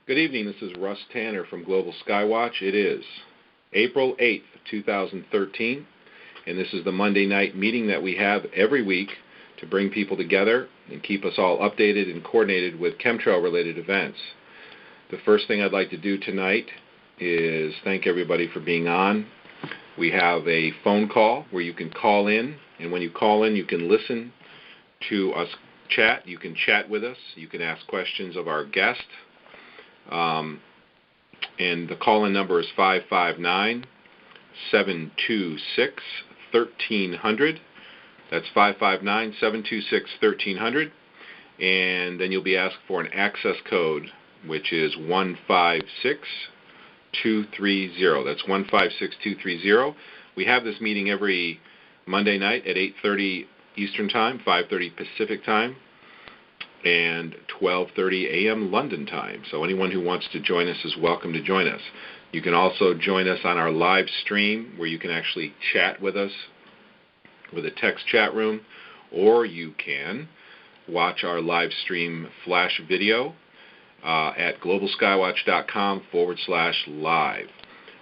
Good evening. This is Russ Tanner from Global Skywatch. It is April 8th, 2013, and this is the Monday night meeting that we have every week to bring people together and keep us all updated and coordinated with chemtrail-related events. The first thing I'd like to do tonight is thank everybody for being on. We have a phone call where you can call in, and when you call in, you can listen to us chat. You can chat with us. You can ask questions of our guest. And the call-in number is 559-726-1300. That's 559-726-1300. And then you'll be asked for an access code, which is 156230. That's 156230. We have this meeting every Monday night at 8:30 Eastern Time, 5:30 Pacific Time, and 12:30 a.m. London time. So anyone who wants to join us is welcome to join us. You can also join us on our live stream where you can actually chat with us with a text chat room, or you can watch our live stream flash video at globalskywatch.com/live.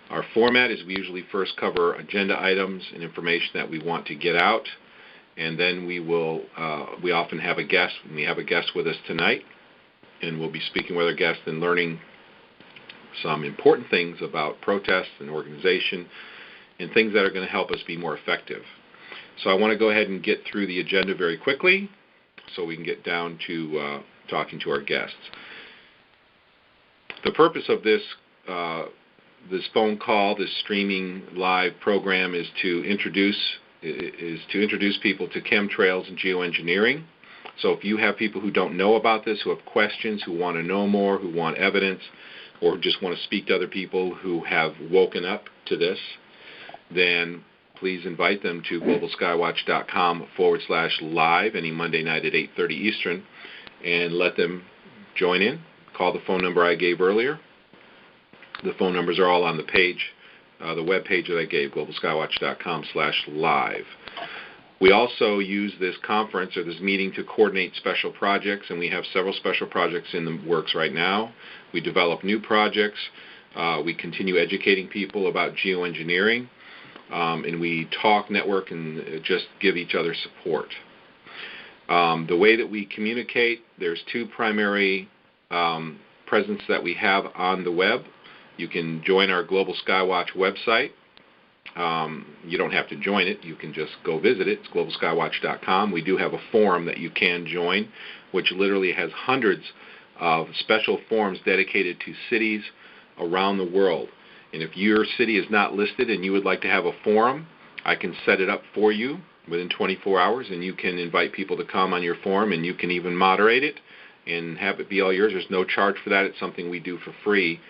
Our format is we usually first cover agenda items and information that we want to get out, and then we often have a guest, and we have a guest with us tonight, and we'll be speaking with our guest and learning some important things about protests and organization and things that are going to help us be more effective. So I want to go ahead and get through the agenda very quickly so we can get down to talking to our guests. The purpose of this phone call, this streaming live program, is to introduce people to chemtrails and geoengineering. So if you have people who don't know about this, who have questions, who want to know more, who want evidence, or just want to speak to other people who have woken up to this, then please invite them to globalskywatch.com/live any Monday night at 8:30 Eastern, and let them join in. Call the phone number I gave earlier. The phone numbers are all on the page, the web page that I gave, globalskywatch.com/live. We also use this conference or this meeting to coordinate special projects, and we have several special projects in the works right now. We develop new projects. We continue educating people about geoengineering, and we talk, network, and just give each other support. The way that we communicate, there's two primary presence that we have on the web. You can join our Global Skywatch website. You don't have to join it. You can just go visit it. It's globalskywatch.com. We do have a forum that you can join, which literally has hundreds of special forums dedicated to cities around the world. And if your city is not listed and you would like to have a forum, I can set it up for you within 24 hours, and you can invite people to come on your forum, and you can even moderate it and have it be all yours. There's no charge for that. It's something we do for free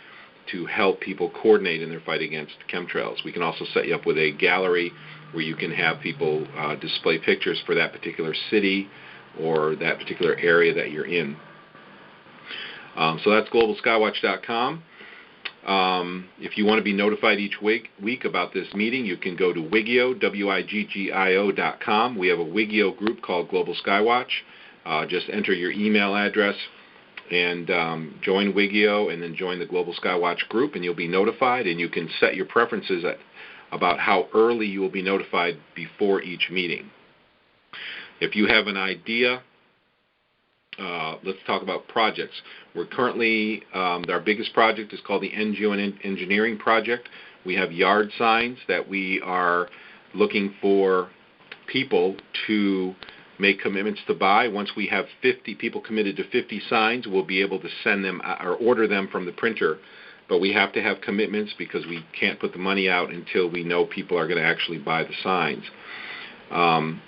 to help people coordinate in their fight against chemtrails. We can also set you up with a gallery where you can have people display pictures for that particular city or that particular area that you're in. So that's globalskywatch.com. If you want to be notified each week about this meeting, you can go to Wigio, WIGGIO.com. We have a Wigio group called Global Skywatch. Just enter your email address and join Wigio, and then join the Global Skywatch group, and you'll be notified, and you can set your preferences about how early you will be notified before each meeting. If you have an idea, let's talk about projects. We're currently, our biggest project is called the Geoengineering Project. We have yard signs that we are looking for people to make commitments to buy. Once we have 50 people committed to 50 signs, we'll be able to send them or order them from the printer. But we have to have commitments because we can't put the money out until we know people are going to actually buy the signs. The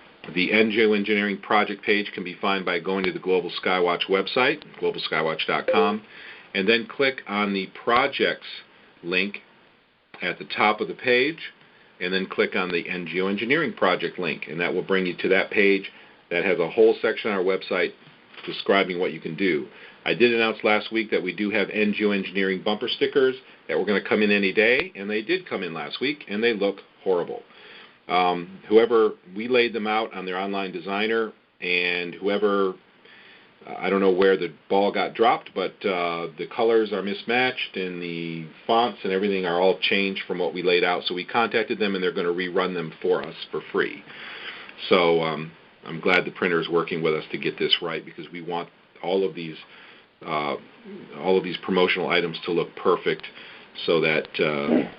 Geoengineering Project page can be found by going to the Global Skywatch website, globalskywatch.com, and then click on the projects link at the top of the page, and then click on the Geoengineering Project link, and that will bring you to that page that has a whole section on our website describing what you can do. I did announce last week that we do have Geoengineering bumper stickers that were going to come in any day, and they did come in last week, and they look horrible. We laid them out on their online designer, and whoever I don't know where the ball got dropped, but the colors are mismatched and the fonts and everything are all changed from what we laid out. So we contacted them, and they're going to rerun them for us for free. So I'm glad the printer is working with us to get this right, because we want all of these promotional items to look perfect, so that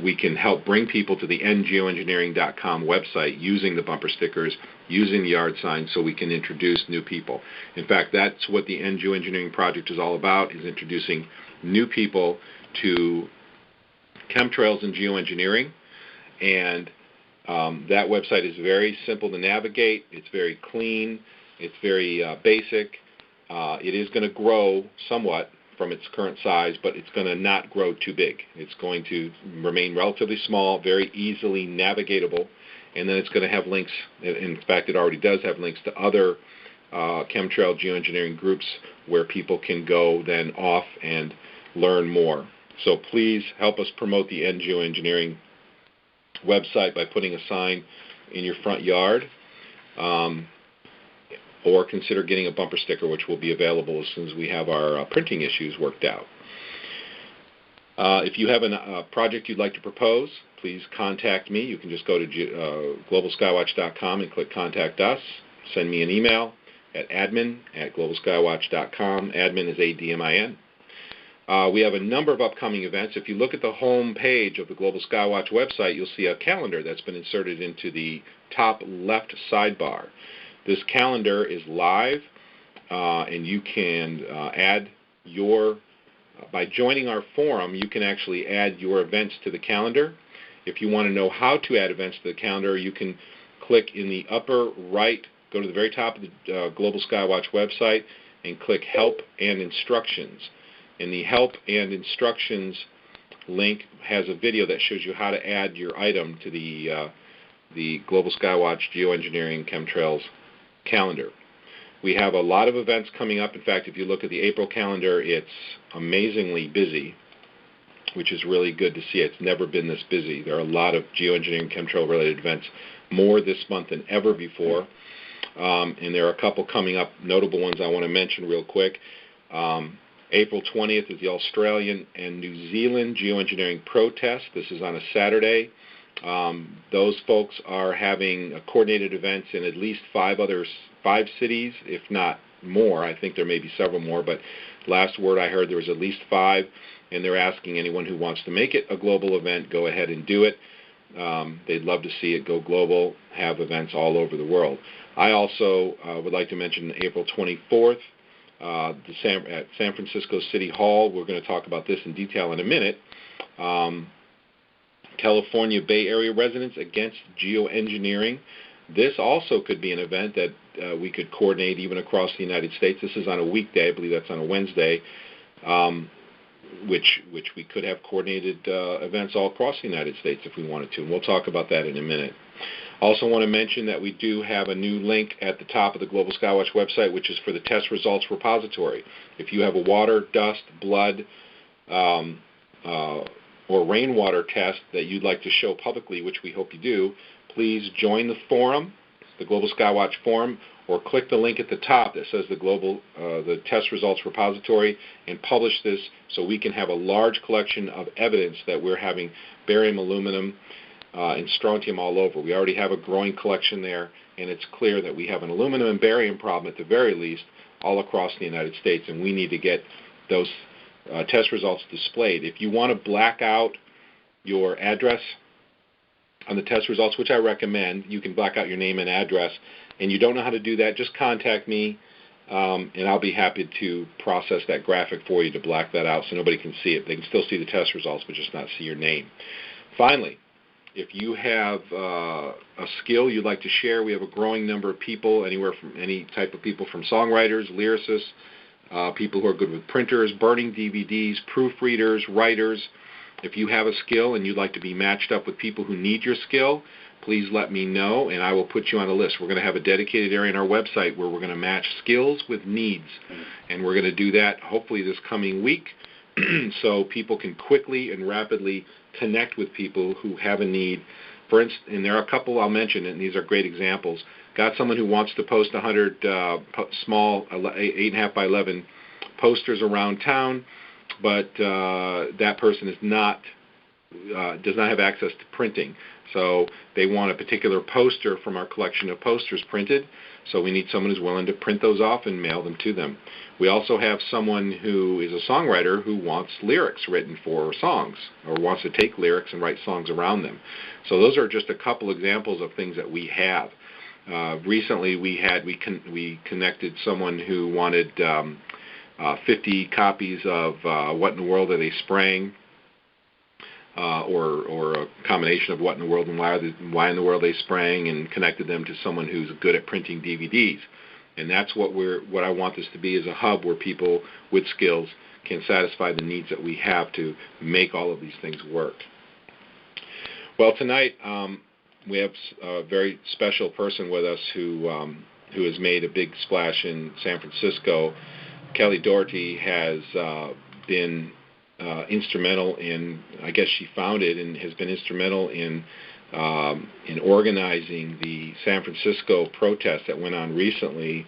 we can help bring people to the ngeoengineering.com website using the bumper stickers, using the yard signs, so we can introduce new people. In fact, that's what the Geoengineering project is all about, is introducing new people to chemtrails and geoengineering. And that website is very simple to navigate. It's very clean. It's very basic. It is going to grow somewhat from its current size, but it's going to not grow too big. It's going to remain relatively small, very easily navigatable, and then it's going to have links. In fact, it already does have links to other chemtrail geoengineering groups where people can go then off and learn more. So please help us promote the Geoengineering website by putting a sign in your front yard, or consider getting a bumper sticker, which will be available as soon as we have our printing issues worked out. If you have a project you'd like to propose, please contact me. You can just go to globalskywatch.com and click Contact Us. Send me an email at admin@globalskywatch.com. Admin is ADMIN. We have a number of upcoming events. If you look at the home page of the Global Skywatch website, you'll see a calendar that's been inserted into the top left sidebar. This calendar is live, and you can add your, by joining our forum, you can actually add your events to the calendar. If you want to know how to add events to the calendar, you can click in the upper right, go to the very top of the Global Skywatch website, and click Help and Instructions. And the Help and Instructions link has a video that shows you how to add your item to the Global Skywatch Geoengineering Chemtrails calendar. We have a lot of events coming up. In fact, if you look at the April calendar, it's amazingly busy, which is really good to see. It's never been this busy. There are a lot of geoengineering chemtrail-related events, more this month than ever before. And there are a couple coming up, notable ones I want to mention real quick. April 20th is the Australian and New Zealand Geoengineering Protest. This is on a Saturday. Those folks are having coordinated events in at least five cities, if not more. I think there may be several more, but last word I heard there was at least 5, and they're asking anyone who wants to make it a global event, go ahead and do it. They'd love to see it go global, have events all over the world. I also would like to mention April 24th at San Francisco City Hall. We're going to talk about this in detail in a minute. California Bay Area residents against geoengineering. This also could be an event that we could coordinate even across the United States. This is on a weekday. I believe that's on a Wednesday, which we could have coordinated events all across the United States if we wanted to. And we'll talk about that in a minute. Also want to mention that we do have a new link at the top of the Global Skywatch website, which is for the test results repository. If you have a water, dust, blood, or rainwater test that you'd like to show publicly, which we hope you do, please join the forum, the Global Skywatch forum, or click the link at the top that says the test results repository, and publish this so we can have a large collection of evidence that we're having barium, aluminum, and strontium all over. We already have a growing collection there, and it's clear that we have an aluminum and barium problem at the very least all across the United States, and we need to get those test results displayed. If you want to black out your address on the test results, which I recommend, you can black out your name and address, and you don't know how to do that, just contact me, and I'll be happy to process that graphic for you to black that out so nobody can see it. They can still see the test results, but just not see your name. Finally, if you have a skill you'd like to share, we have a growing number of people, anywhere from any type of people, from songwriters, lyricists, people who are good with printers, burning DVDs, proofreaders, writers. If you have a skill and you'd like to be matched up with people who need your skill, please let me know, and I will put you on a list. We're going to have a dedicated area on our website where we're going to match skills with needs, and we're going to do that hopefully this coming week so people can quickly and rapidly connect with people who have a need. For instance, and there are a couple I'll mention, and these are great examples. got someone who wants to post 100 small 8.5 by 11 posters around town, but that person is not does not have access to printing. So they want a particular poster from our collection of posters printed. So we need someone who's willing to print those off and mail them to them. We also have someone who is a songwriter who wants lyrics written for songs, or wants to take lyrics and write songs around them. So those are just a couple examples of things that we have. Recently we connected someone who wanted 50 copies of What in the World Are They Spraying? Or a combination of What in the World and Why in the World Are They Spraying, and connected them to someone who's good at printing DVDs. And that's what I want this to be, is a hub where people with skills can satisfy the needs that we have to make all of these things work. Well, tonight we have a very special person with us who has made a big splash in San Francisco. Kelly-Daugherty has been instrumental in, I guess she founded and has been instrumental in organizing the San Francisco protest that went on recently,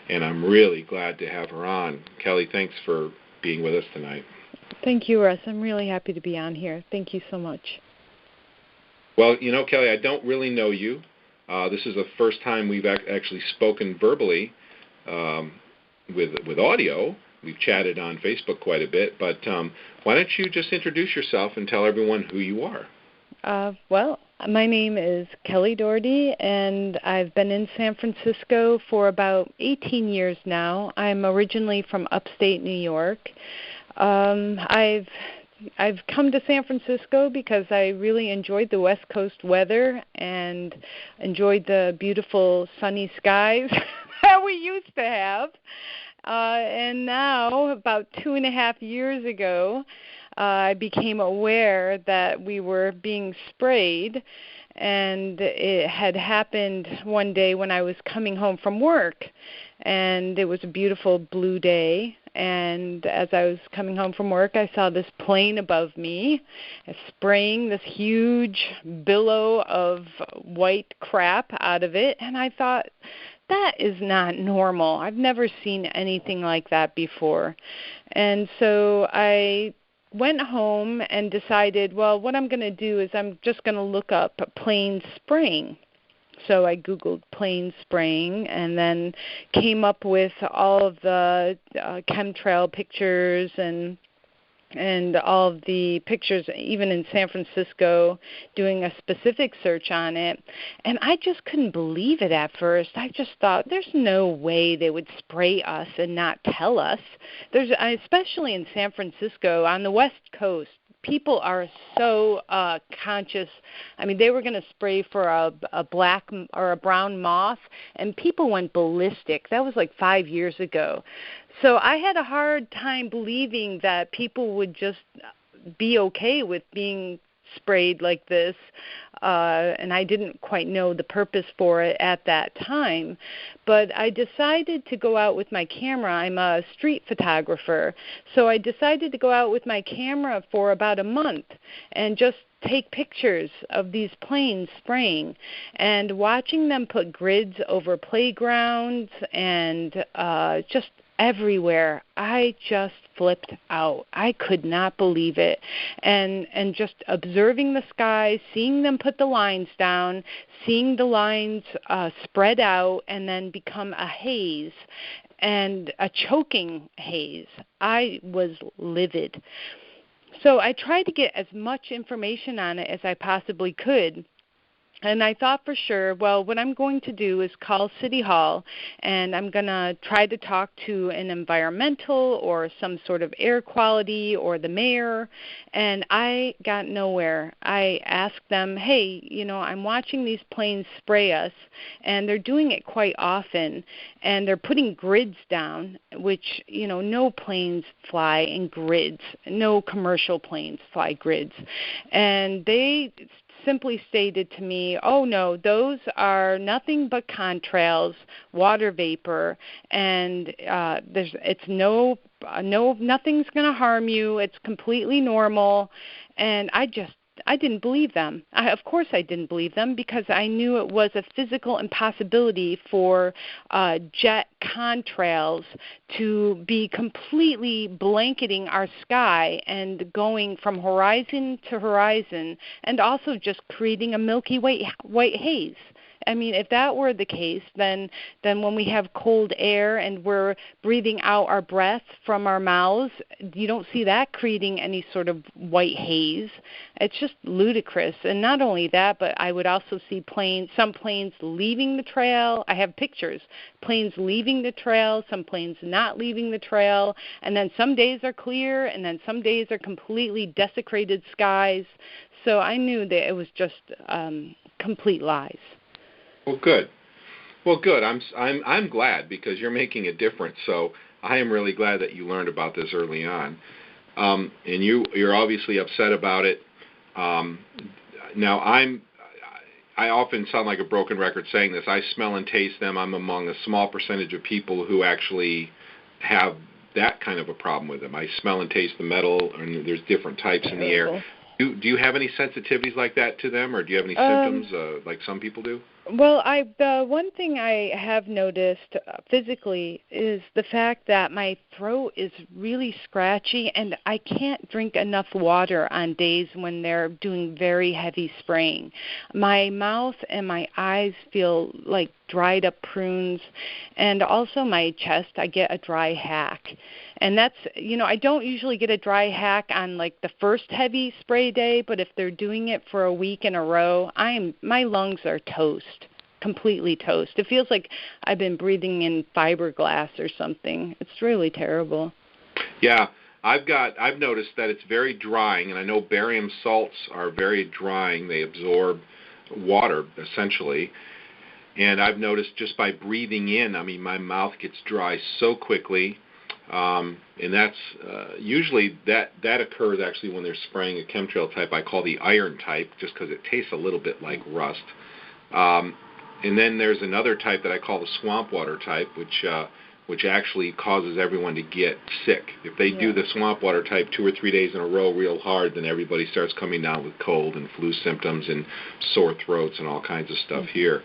and I'm really glad to have her on. Kelly, thanks for being with us tonight. Thank you, Russ. I'm really happy to be on here. Thank you so much. Well, Kelly, I don't really know you. This is the first time we've actually spoken verbally with audio. We've chatted on Facebook quite a bit, but why don't you just introduce yourself and tell everyone who you are? Well, my name is Kelly-Daugherty, and I've been in San Francisco for about 18 years now. I'm originally from upstate New York. I've come to San Francisco because I really enjoyed the West Coast weather and enjoyed the beautiful sunny skies that we used to have. And now, about 2.5 years ago, I became aware that we were being sprayed, and it had happened one day when I was coming home from work, and it was a beautiful blue day. And as I was coming home from work, I saw this plane above me spraying this huge billow of white crap out of it, and I thought, that is not normal. I've never seen anything like that before. And so I went home and decided, well, what I'm going to do is I'm just going to look up plane spraying. So I Googled plane spraying and then came up with all of the chemtrail pictures and all of the pictures, even in San Francisco, doing a specific search on it. And I just couldn't believe it at first. I just thought, there's no way they would spray us and not tell us. Especially in San Francisco, on the West Coast, people are so conscious. I mean, they were going to spray for a black or a brown moth, and people went ballistic. That was like 5 years ago. So I had a hard time believing that people would just be okay with being sprayed like this, and I didn't quite know the purpose for it at that time. But I decided to go out with my camera. I'm a street photographer, so I decided to go out with my camera for about a month and just take pictures of these planes spraying, and watching them put grids over playgrounds and just everywhere. I just flipped out. I could not believe it. And just observing the sky, seeing them put the lines down, seeing the lines spread out and then become a haze, and a choking haze. I was livid. So I tried to get as much information on it as I possibly could. And I thought for sure, well, what I'm going to do is call City Hall, and I'm going to try to talk to an environmental or some sort of air quality or the mayor, and I got nowhere. I asked them, hey, I'm watching these planes spray us, and they're doing it quite often, and they're putting grids down, which, no planes fly in grids. No commercial planes fly grids. And they simply stated to me, oh no, those are nothing but contrails, water vapor, and nothing's going to harm you. It's completely normal. And I just I didn't believe them. Of course I didn't believe them, because I knew it was a physical impossibility for jet contrails to be completely blanketing our sky and going from horizon to horizon, and also just creating a milky white haze. I mean, if that were the case, then when we have cold air and we're breathing out our breath from our mouths, you don't see that creating any sort of white haze. It's just ludicrous. And not only that, but I would also see some planes leaving the trail. I have pictures. Planes leaving the trail, some planes not leaving the trail, and then some days are clear, and then some days are completely desecrated skies. So I knew that it was just complete lies. Well, good. Well, good. I'm glad, because you're making a difference. So I am really glad that you learned about this early on, and you're obviously upset about it. Now I often sound like a broken record saying this. I smell and taste them. I'm among a small percentage of people who actually have that kind of a problem with them. I smell and taste the metal, and there's different types in the air. Do you have any sensitivities like that to them, or do you have any symptoms like some people do? Well, the one thing I have noticed physically is the fact that my throat is really scratchy, and I can't drink enough water on days when they're doing very heavy spraying. My mouth and my eyes feel like dried up prunes, and also my chest, I get a dry hack. And that's, I don't usually get a dry hack on like the first heavy spray day, but if they're doing it for a week in a row, my lungs are toast, completely toast. It feels like I've been breathing in fiberglass or something. It's really terrible. Yeah, I've noticed that it's very drying, and I know barium salts are very drying. They absorb water essentially. And I've noticed just by breathing in, my mouth gets dry so quickly. And that's usually that occurs actually when they're spraying a chemtrail type I call the iron type, just because it tastes a little bit like rust. And then there's another type that I call the swamp water type, which actually causes everyone to get sick. If they do the swamp water type 2 or 3 days in a row real hard, then everybody starts coming down with cold and flu symptoms and sore throats and all kinds of stuff here.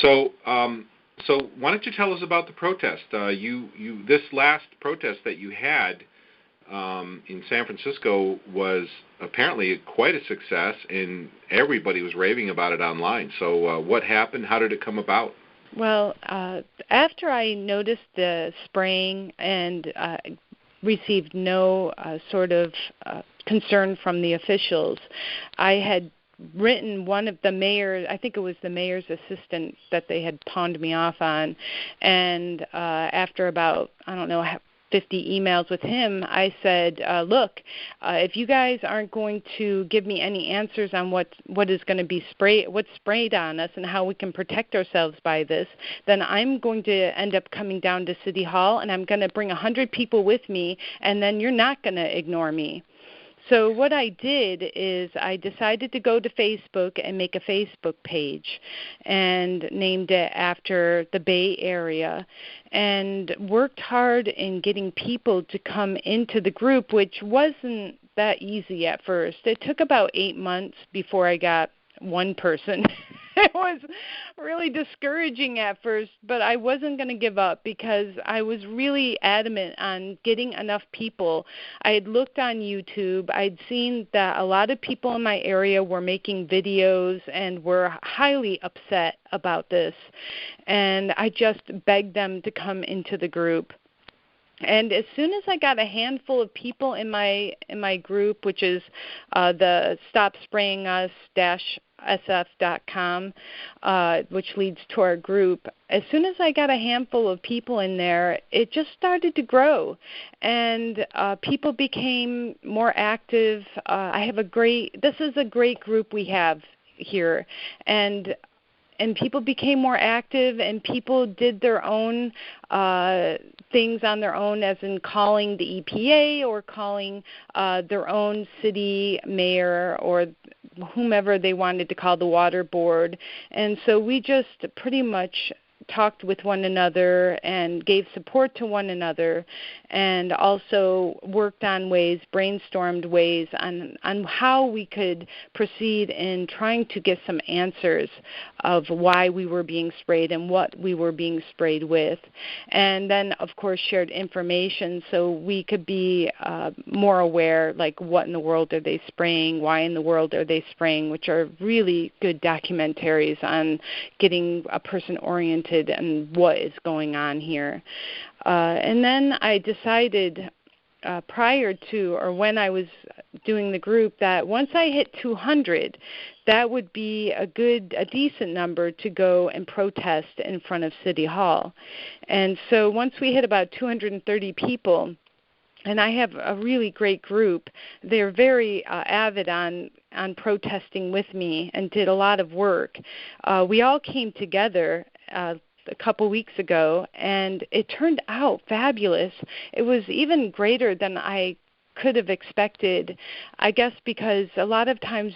So why don't you tell us about the protest? This last protest that you had in San Francisco was apparently quite a success, and everybody was raving about it online. So what happened? How did it come about? Well, after I noticed the spraying and received no sort of concern from the officials, I had written one of the mayor, I think it was the mayor's assistant that they had pawned me off on, and after about, 50 emails with him, I said, look, if you guys aren't going to give me any answers on what is going to be what's sprayed on us and how we can protect ourselves by this, then I'm going to end up coming down to City Hall, and I'm going to bring 100 people with me, and then you're not going to ignore me. So what I did is I decided to go to Facebook and make a Facebook page and named it after the Bay Area, and worked hard in getting people to come into the group, which wasn't that easy at first. It took about 8 months before I got one person. It was really discouraging at first, but I wasn't going to give up because I was really adamant on getting enough people. I had looked on YouTube. I'd seen that a lot of people in my area were making videos and were highly upset about this, and I just begged them to come into the group. And as soon as I got a handful of people in my group, which is the Stop Spraying Us SF.com, which leads to our group, as soon as I got a handful of people in there, it just started to grow, and people became more active. This is a great group we have here, and people became more active, and people did their own things on their own, as in calling the EPA or calling their own city mayor or whomever they wanted to call the water board. And so we just pretty much talked with one another and gave support to one another, and also worked on ways, brainstormed ways on how we could proceed in trying to get some answers of why we were being sprayed and what we were being sprayed with. And then, of course, shared information so we could be more aware, like what in the world are they spraying, why in the world are they spraying, which are really good documentaries on getting a person oriented and what is going on here. And then I decided prior to, or when I was doing the group, that once I hit 200, that would be a decent number to go and protest in front of City Hall. And so once we hit about 230 people, and I have a really great group. They're very avid on protesting with me and did a lot of work. We all came together a couple weeks ago, and it turned out fabulous. It was even greater than I could have expected, I guess, because a lot of times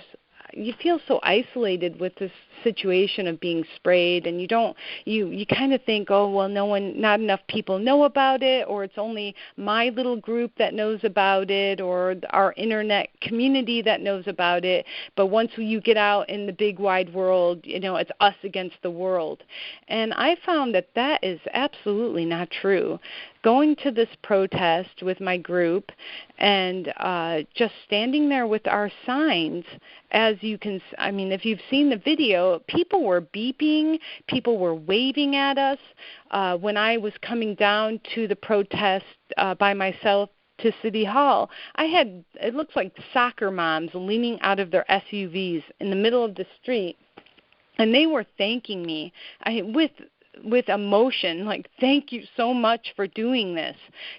you feel so isolated with this situation of being sprayed, and you kind of think, oh, well, not enough people know about it, or it's only my little group that knows about it, or our internet community that knows about it. But once you get out in the big wide world, it's us against the world. And I found that is absolutely not true. Going to this protest with my group and just standing there with our signs, as you can, if you've seen the video, people were beeping, people were waving at us. When I was coming down to the protest by myself to City Hall, it looks like soccer moms leaning out of their SUVs in the middle of the street, and they were thanking me with emotion, like, thank you so much for doing this,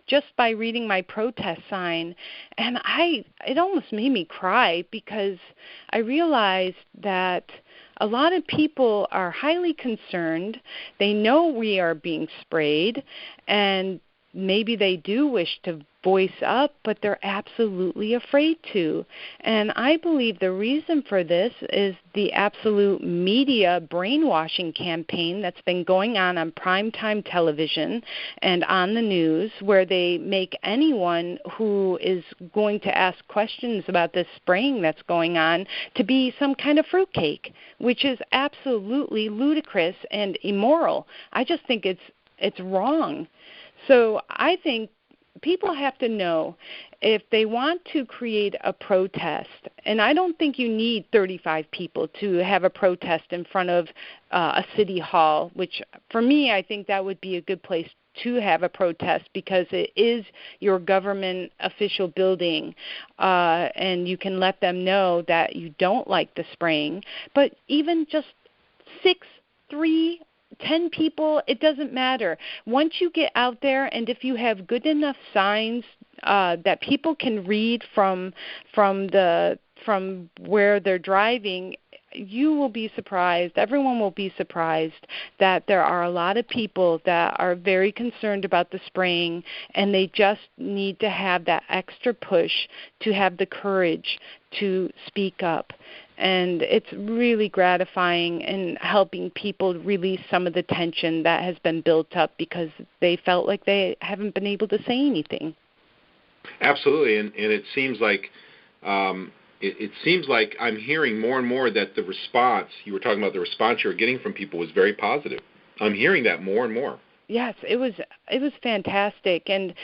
just by reading my protest sign. And it almost made me cry, because I realized that a lot of people are highly concerned. They know we are being sprayed, and maybe they do wish to voice up, but they're absolutely afraid to. And I believe the reason for this is the absolute media brainwashing campaign that's been going on primetime television and on the news, where they make anyone who is going to ask questions about this spraying that's going on to be some kind of fruitcake, which is absolutely ludicrous and immoral. I just think it's wrong. So I think people have to know, if they want to create a protest, and I don't think you need 35 people to have a protest in front of a city hall, which for me, I think that would be a good place to have a protest, because it is your government official building, and you can let them know that you don't like the spraying. But even just 6, 3, 10 people, it doesn't matter. Once you get out there, and if you have good enough signs that people can read from where they're driving, you will be surprised, everyone will be surprised, that there are a lot of people that are very concerned about the spraying, and they just need to have that extra push to have the courage to speak up. And it's really gratifying in helping people release some of the tension that has been built up, because they felt like they haven't been able to say anything. Absolutely, and it seems like it seems like I'm hearing more and more that the response, you were talking about the response you were getting from people, was very positive. I'm hearing that more and more. Yes, it was fantastic, and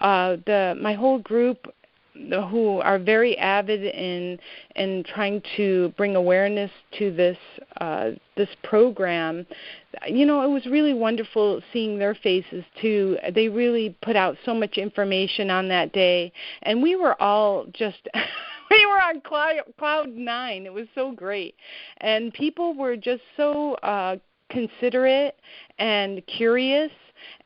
my whole group, who are very avid in trying to bring awareness to this program, it was really wonderful seeing their faces too. They really put out so much information on that day, and we were all just we were on cloud 9. It was so great, and people were just so considerate and curious,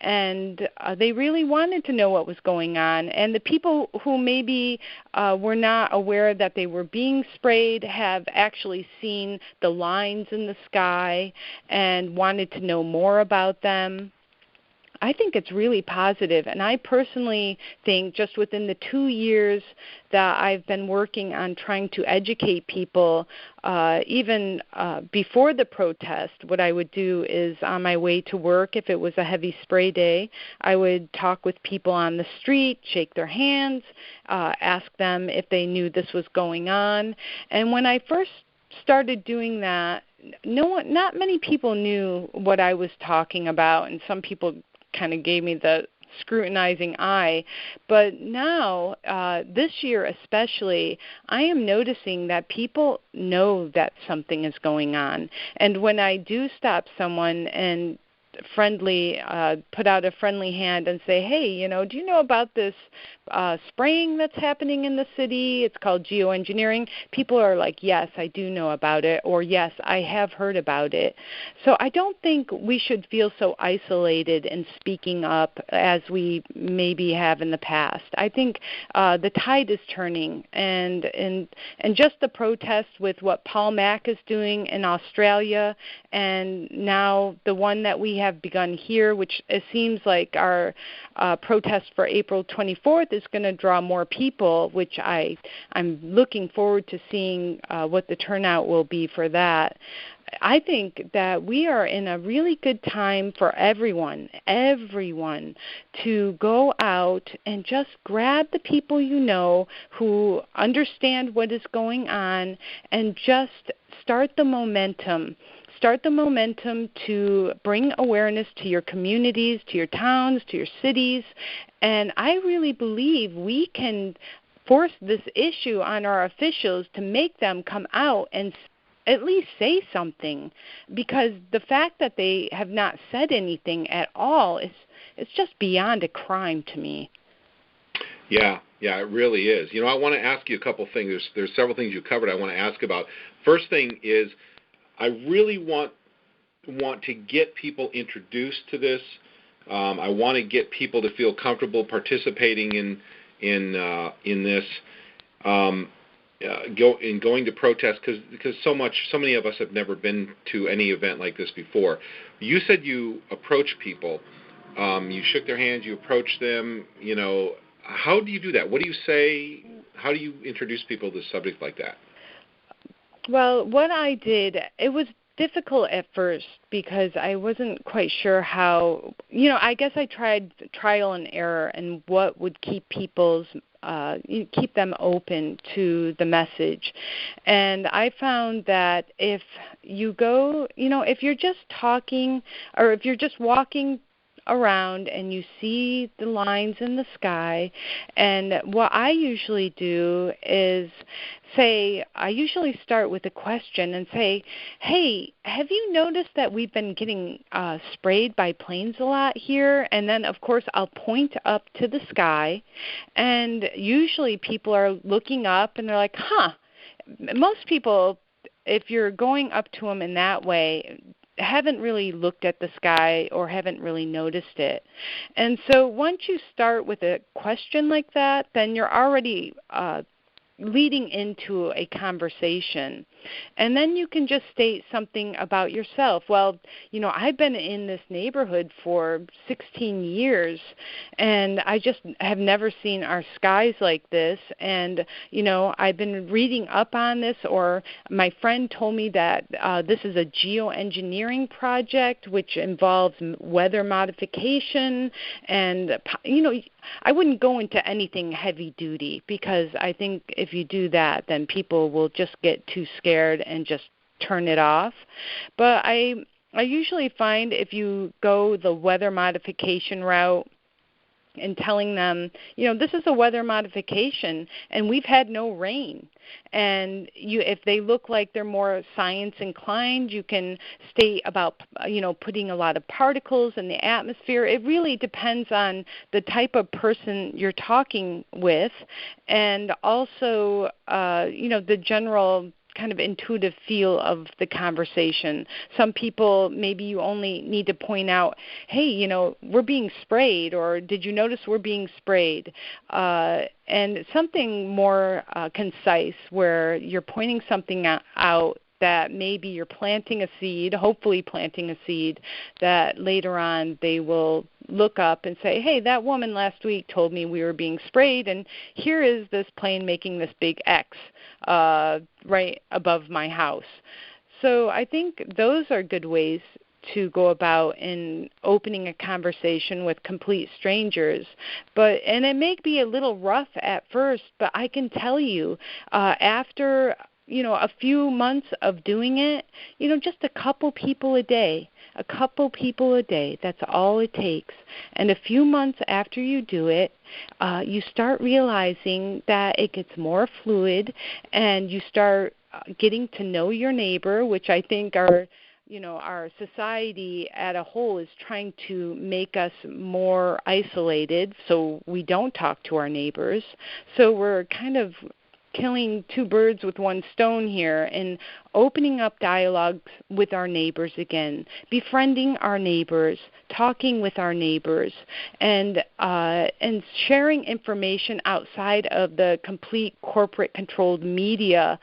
and they really wanted to know what was going on. And the people who maybe were not aware that they were being sprayed have actually seen the lines in the sky and wanted to know more about them. I think it's really positive, and I personally think just within the 2 years that I've been working on trying to educate people, even before the protest, what I would do is on my way to work, if it was a heavy spray day, I would talk with people on the street, shake their hands, ask them if they knew this was going on. And when I first started doing that, not many people knew what I was talking about, and some people kind of gave me the scrutinizing eye. But now, this year especially, I am noticing that people know that something is going on. And when I do stop someone and put out a friendly hand and say, hey, do you know about this spraying that's happening in the city? It's called geoengineering. People are like, yes, I do know about it, or yes, I have heard about it. So I don't think we should feel so isolated in speaking up as we maybe have in the past. I think the tide is turning, and just the protest with what Paul Mack is doing in Australia, and now the one that we have begun here, which it seems like our protest for April 24th is going to draw more people, which I'm looking forward to seeing what the turnout will be for that. I think that we are in a really good time for everyone to go out and just grab the people who understand what is going on and just start the momentum. Start the momentum to bring awareness to your communities, to your towns, to your cities. And I really believe we can force this issue on our officials to make them come out and at least say something, because the fact that they have not said anything at all it's just beyond a crime to me. Yeah, it really is. I want to ask you a couple things. There's several things you covered I want to ask about. First thing is, I really want to get people introduced to this. I want to get people to feel comfortable participating in this, going to protest, because so many of us have never been to any event like this before. You said you approach people, you shook their hands, you approached them. How do you do that? What do you say? How do you introduce people to a subject like that? Well, what I did, it was difficult at first because I wasn't quite sure how, I guess I tried trial and error and what would keep them open to the message. And I found that if you go, if you're just talking or if you're just walking around and you see the lines in the sky, and what I usually do is I usually start with a question and say, hey, have you noticed that we've been getting sprayed by planes a lot here? And then, of course, I'll point up to the sky, and usually people are looking up and they're like, most people, if you're going up to them in that way, haven't really looked at the sky or haven't really noticed it. And so once you start with a question like that, then you're already leading into a conversation. And then you can just state something about yourself. Well, I've been in this neighborhood for 16 years, and I just have never seen our skies like this. And, I've been reading up on this, or my friend told me that this is a geoengineering project, which involves weather modification. And, I wouldn't go into anything heavy duty, because I think if you do that, then people will just get too scared and just turn it off. But I usually find if you go the weather modification route and telling them, this is a weather modification and we've had no rain. And if they look like they're more science inclined, you can state about, putting a lot of particles in the atmosphere. It really depends on the type of person you're talking with, and also, the general kind of intuitive feel of the conversation. Some people, maybe you only need to point out, hey, we're being sprayed, or did you notice we're being sprayed? And something more concise, where you're pointing something out that maybe you're planting a seed, hopefully planting a seed that later on they will look up and say, hey, that woman last week told me we were being sprayed, and here is this plane making this big X right above my house. So I think those are good ways to go about in opening a conversation with complete strangers. And it may be a little rough at first, but I can tell you, after a few months of doing it, just a couple people a day, that's all it takes. And a few months after you do it, you start realizing that it gets more fluid, and you start getting to know your neighbor, which I think our society at a whole is trying to make us more isolated, so we don't talk to our neighbors. So we're kind of killing two birds with one stone here and opening up dialogues with our neighbors again, befriending our neighbors, talking with our neighbors, and sharing information outside of the complete corporate-controlled media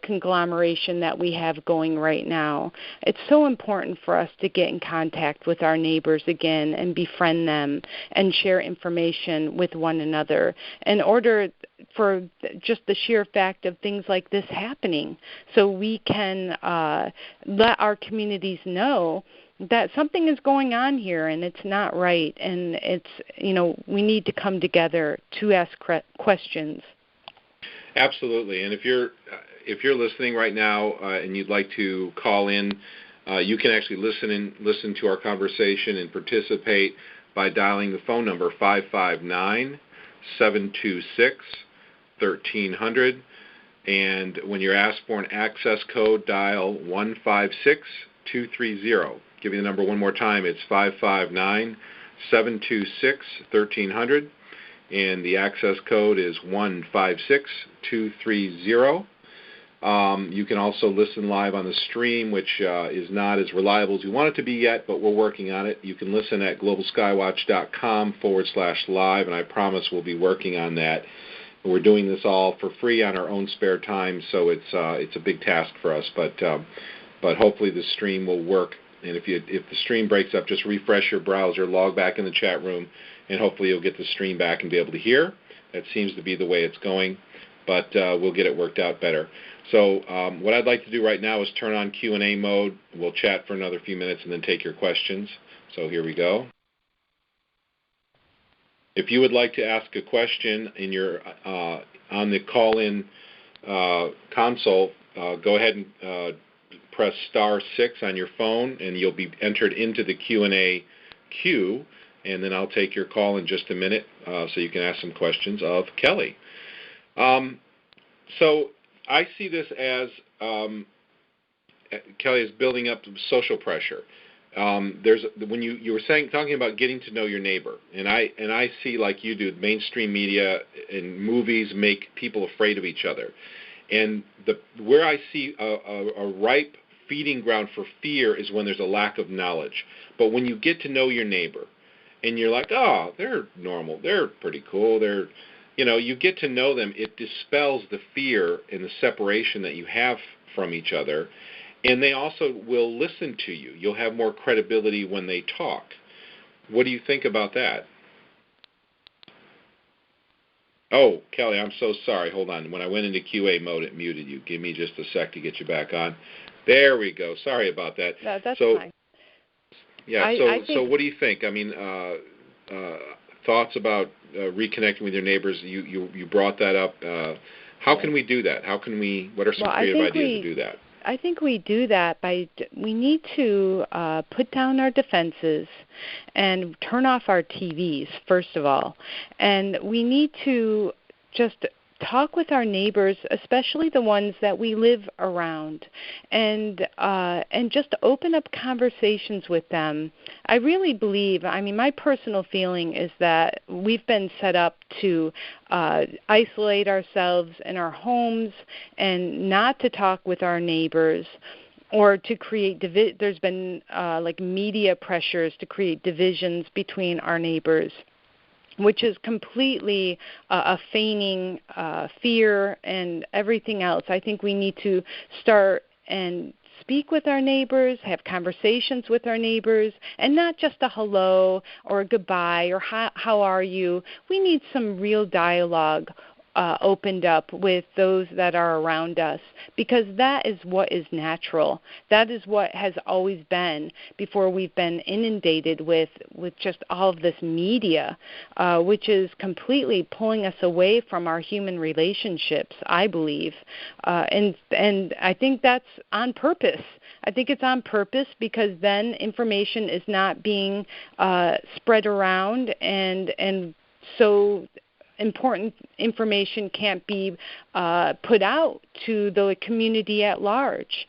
conglomeration that we have going right now. It's so important for us to get in contact with our neighbors again and befriend them and share information with one another in order for just the sheer fact of things like this happening, so we can let our communities know that something is going on here and it's not right, and we need to come together to ask questions. Absolutely. And if you're listening right now and you'd like to call in, you can actually listen to our conversation and participate by dialing the phone number 559-726-1300. And when you're asked for an access code, dial 156230. Give you the number one more time. It's 559-726-1300. And the access code is 156230. You can also listen live on the stream, which is not as reliable as we want it to be yet, but we're working on it. You can listen at globalskywatch.com/live, and I promise we'll be working on that. We're doing this all for free on our own spare time, so it's a big task for us. But hopefully the stream will work. And if the stream breaks up, just refresh your browser, log back in the chat room, and hopefully you'll get the stream back and be able to hear. That seems to be the way it's going, but we'll get it worked out better. So what I'd like to do right now is turn on Q&A mode. We'll chat for another few minutes and then take your questions. So here we go. If you would like to ask a question in your on the call-in console, go ahead and press *6 on your phone, and you'll be entered into the Q&A queue, and then I'll take your call in just a minute so you can ask some questions of Kelly. So I see this as Kelly is building up social pressure. When you were talking about getting to know your neighbor, and I see, like you do, mainstream media and movies make people afraid of each other, and where I see a ripe feeding ground for fear is when there's a lack of knowledge. But when you get to know your neighbor, and you're like, oh, they're normal, they're pretty cool, you get to know them, it dispels the fear and the separation that you have from each other. And they also will listen to you. You'll have more credibility when they talk. What do you think about that? Oh, Kelly, I'm so sorry. Hold on. When I went into QA mode, it muted you. Give me just a sec to get you back on. There we go. Sorry about that. No, that's fine. Yeah, so what do you think? I mean, thoughts about reconnecting with your neighbors? You brought that up. How can we do that? What are some creative ideas to do that? I think we do that we need to put down our defenses and turn off our TVs, first of all. And we need to just talk with our neighbors, especially the ones that we live around, and just open up conversations with them. I really believe, my personal feeling is that we've been set up to isolate ourselves in our homes and not to talk with our neighbors, or to create there's been media pressures to create divisions between our neighbors, which is completely a feigning fear and everything else. I think we need to start and speak with our neighbors, have conversations with our neighbors, and not just a hello or a goodbye or how are you. We need some real dialogue opened up with those that are around us, because that is what is natural. That is what has always been before we've been inundated with just all of this media, which is completely pulling us away from our human relationships, I believe. And I think that's on purpose. I think it's on purpose, because then information is not being spread around, and so important information can't be put out to the community at large.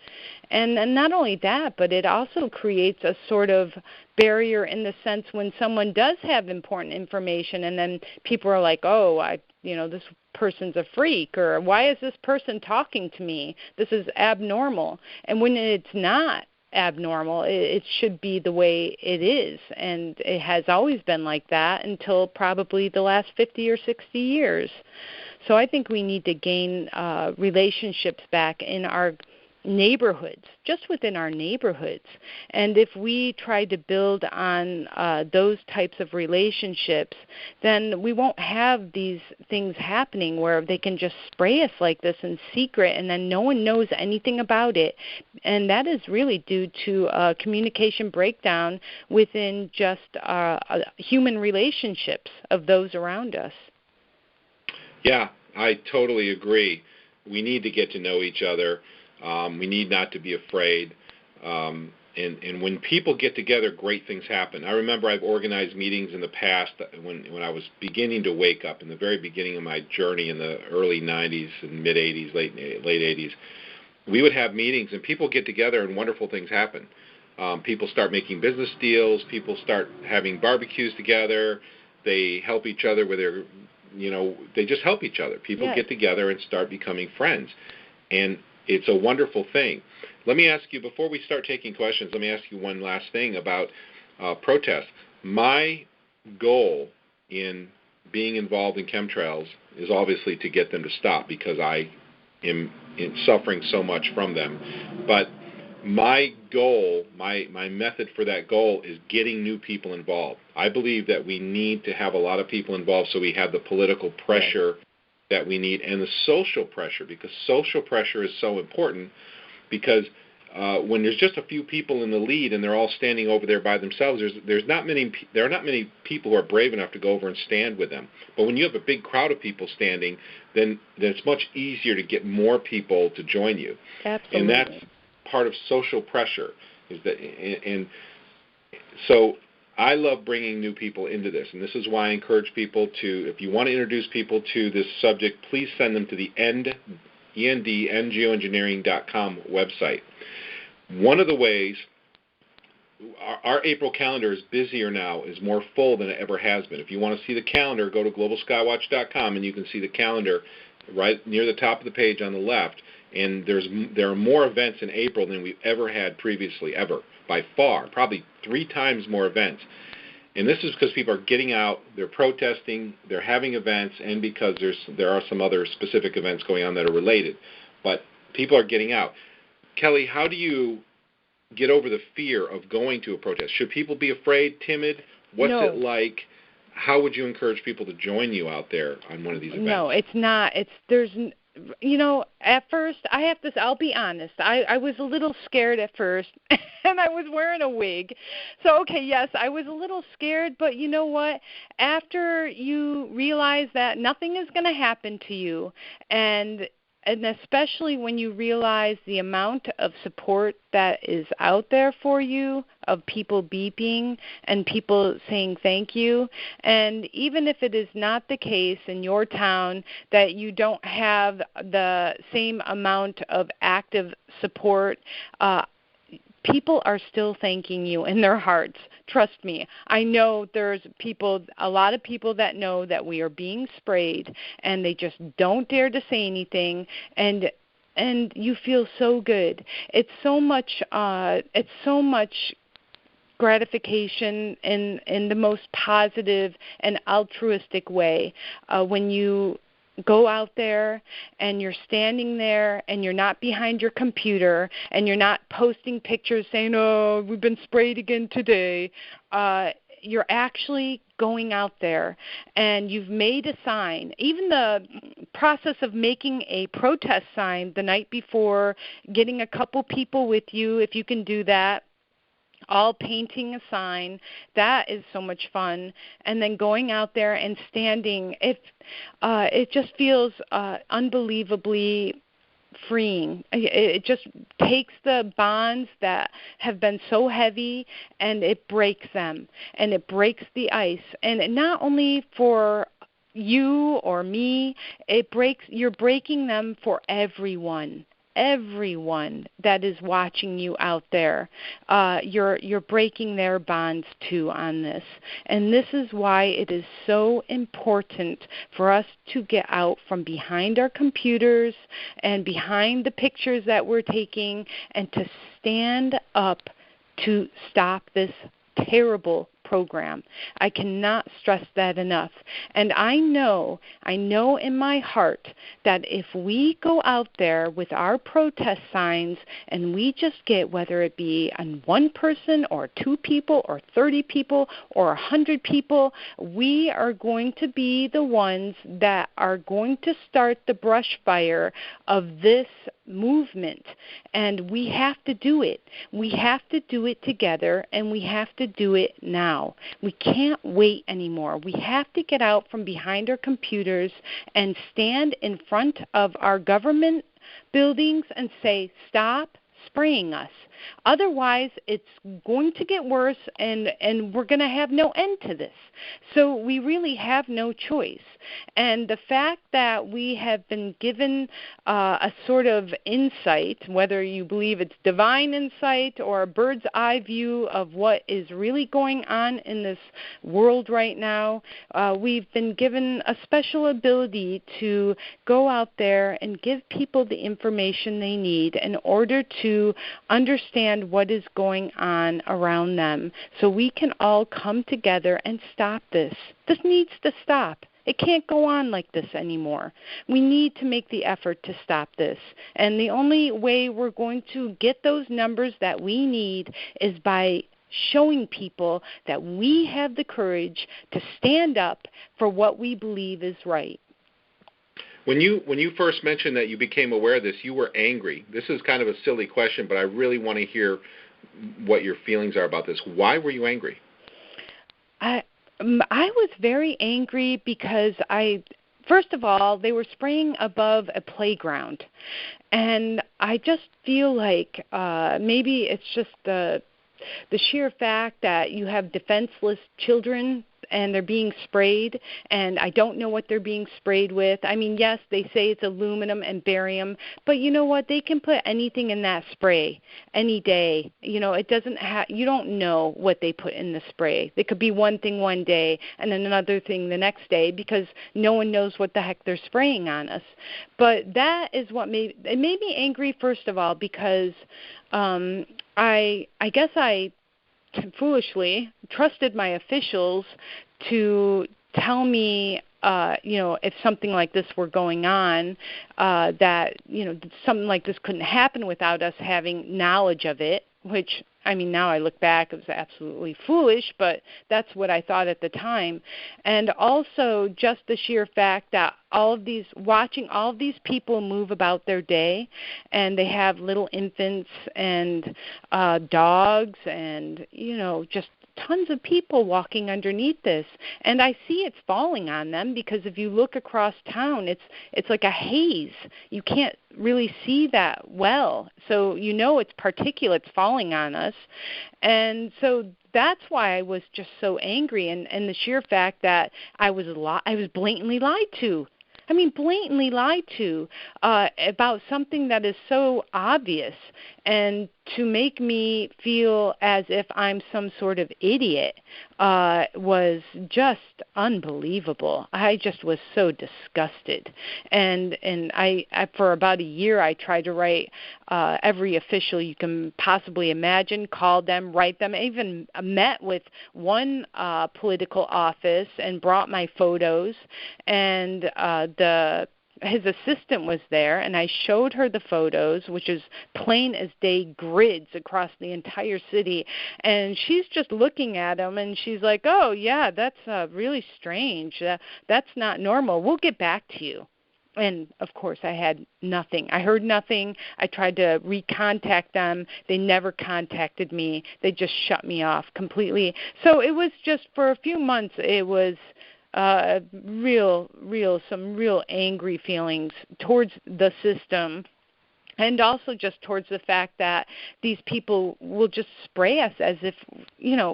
And not only that, but it also creates a sort of barrier in the sense when someone does have important information and then people are like, oh, this person's a freak, or why is this person talking to me? This is abnormal. And when it's not abnormal, it should be the way it is, and it has always been like that until probably the last 50 or 60 years. So I think we need to gain relationships back in our neighborhoods, just within our neighborhoods. And if we try to build on those types of relationships, then we won't have these things happening where they can just spray us like this in secret and then no one knows anything about it. And that is really due to a communication breakdown within just human relationships of those around us. Yeah, I totally agree. We need to get to know each other. We need not to be afraid. And when people get together, great things happen. I remember I've organized meetings in the past when I was beginning to wake up, in the very beginning of my journey in the early 90s and mid-80s, late 80s. We would have meetings, and people get together, and wonderful things happen. People start making business deals. People start having barbecues together. They help each other with their, they just help each other. People get together and start becoming friends. And it's a wonderful thing. Let me ask you, before we start taking questions, let me ask you one last thing about protests. My goal in being involved in chemtrails is obviously to get them to stop, because I am suffering so much from them. But my goal, my method for that goal is getting new people involved. I believe that we need to have a lot of people involved so we have the political pressure that we need, and the social pressure, because social pressure is so important, because when there's just a few people in the lead and they're all standing over there by themselves, there are not many people who are brave enough to go over and stand with them. But when you have a big crowd of people standing, then it's much easier to get more people to join you. Absolutely. And that's part of social pressure. And so I love bringing new people into this, and this is why I encourage people to, if you want to introduce people to this subject, please send them to the NGOengineering.com website. One of the ways, our April calendar is busier now, is more full than it ever has been. If you want to see the calendar, go to globalskywatch.com, and you can see the calendar right near the top of the page on the left. And there are more events in April than we've ever had previously, ever, by far, probably 3 times more events. And this is because people are getting out, they're protesting, they're having events, and because there are some other specific events going on that are related. But people are getting out. Kelly, how do you get over the fear of going to a protest? Should people be afraid, timid? What's it like? How would you encourage people to join you out there on one of these events? No, it's not. At first, I'll be honest, I was a little scared at first, and I was wearing a wig. So, okay, yes, I was a little scared, but you know what? After you realize that nothing is going to happen to you, and especially when you realize the amount of support that is out there for you, of people beeping and people saying thank you, and even if it is not the case in your town that you don't have the same amount of active support, people are still thanking you in their hearts. Trust me. I know there's a lot of people that know that we are being sprayed, and they just don't dare to say anything, and you feel so good. It's so much gratification in the most positive and altruistic way when you go out there and you're standing there and you're not behind your computer and you're not posting pictures saying, oh, we've been sprayed again today. You're actually going out there and you've made a sign. Even the process of making a protest sign the night before, getting a couple people with you, if you can do that, all painting a sign, that is so much fun. And then going out there and standing, it just feels unbelievably freeing. It just takes the bonds that have been so heavy and it breaks them, and it breaks the ice. And not only for you or me, you're breaking them for everyone that is watching you out there. You're breaking their bonds too on this. And this is why it is so important for us to get out from behind our computers and behind the pictures that we're taking and to stand up to stop this terrible program. I cannot stress that enough. And I know in my heart that if we go out there with our protest signs and we just get, whether it be on one person or two people or 30 people or 100 people, we are going to be the ones that are going to start the brush fire of this movement. And we have to do it. We have to do it together, and we have to do it now. We can't wait anymore. We have to get out from behind our computers and stand in front of our government buildings and say, stop spraying us. Otherwise, it's going to get worse, and we're going to have no end to this. So we really have no choice. And the fact that we have been given a sort of insight, whether you believe it's divine insight or a bird's eye view of what is really going on in this world right now, we've been given a special ability to go out there and give people the information they need in order to understand what is going on around them, so we can all come together and stop this. This needs to stop. It can't go on like this anymore. We need to make the effort to stop this. And the only way we're going to get those numbers that we need is by showing people that we have the courage to stand up for what we believe is right. When you first mentioned that you became aware of this, you were angry. This is kind of a silly question, but I really want to hear what your feelings are about this. Why were you angry? I was very angry because first of all, they were spraying above a playground. And I just feel like maybe it's just the sheer fact that you have defenseless children and they're being sprayed, and I don't know what they're being sprayed with. I mean, yes, they say it's aluminum and barium, but you know what? They can put anything in that spray any day. You know, it doesn't you don't know what they put in the spray. It could be one thing one day and then another thing the next day, because no one knows what the heck they're spraying on us. But that is what made me angry, first of all, because I guess I foolishly trusted my officials to tell me, if something like this were going on, that, something like this couldn't happen without us having knowledge of it, which, I mean, now I look back, it was absolutely foolish, but that's what I thought at the time. And also just the sheer fact that watching all of these people move about their day, and they have little infants and dogs and, just tons of people walking underneath this, and I see it's falling on them, because if you look across town, it's like a haze. You can't really see that well, so it's particulates falling on us. And so that's why I was just so angry, and the sheer fact that I was blatantly lied to. I mean, blatantly lied to about something that is so obvious. And to make me feel as if I'm some sort of idiot was just unbelievable. I just was so disgusted. And I for about a year, I tried to write every official you can possibly imagine, called them, write them. I even met with one political office and brought my photos, and his assistant was there, and I showed her the photos, which is plain as day grids across the entire city, and she's just looking at them, and she's like, oh, yeah, that's really strange. That's not normal. We'll get back to you. And, of course, I had nothing. I heard nothing. I tried to recontact them. They never contacted me. They just shut me off completely. So it was just for a few months, it was some real angry feelings towards the system, and also just towards the fact that these people will just spray us as if,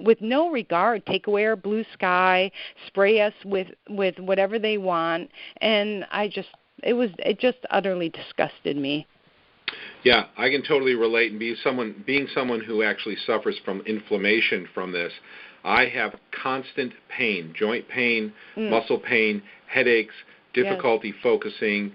with no regard, take away our blue sky, spray us with whatever they want, and it just utterly disgusted me. Yeah, I can totally relate, and being someone who actually suffers from inflammation from this. I have constant pain, joint pain, muscle pain, headaches, difficulty focusing.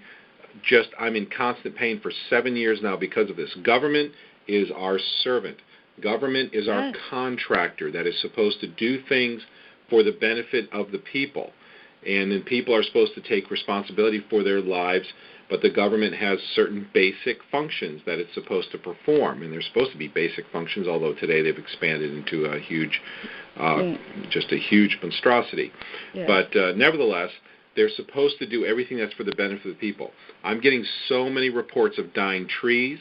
I'm in constant pain for 7 years now because of this. Government is our servant. Government is our contractor that is supposed to do things for the benefit of the people. And then people are supposed to take responsibility for their lives, but the government has certain basic functions that it's supposed to perform, and they're supposed to be basic functions, although today they've expanded into a huge, just a huge monstrosity. Yeah. But nevertheless, they're supposed to do everything that's for the benefit of the people. I'm getting so many reports of dying trees,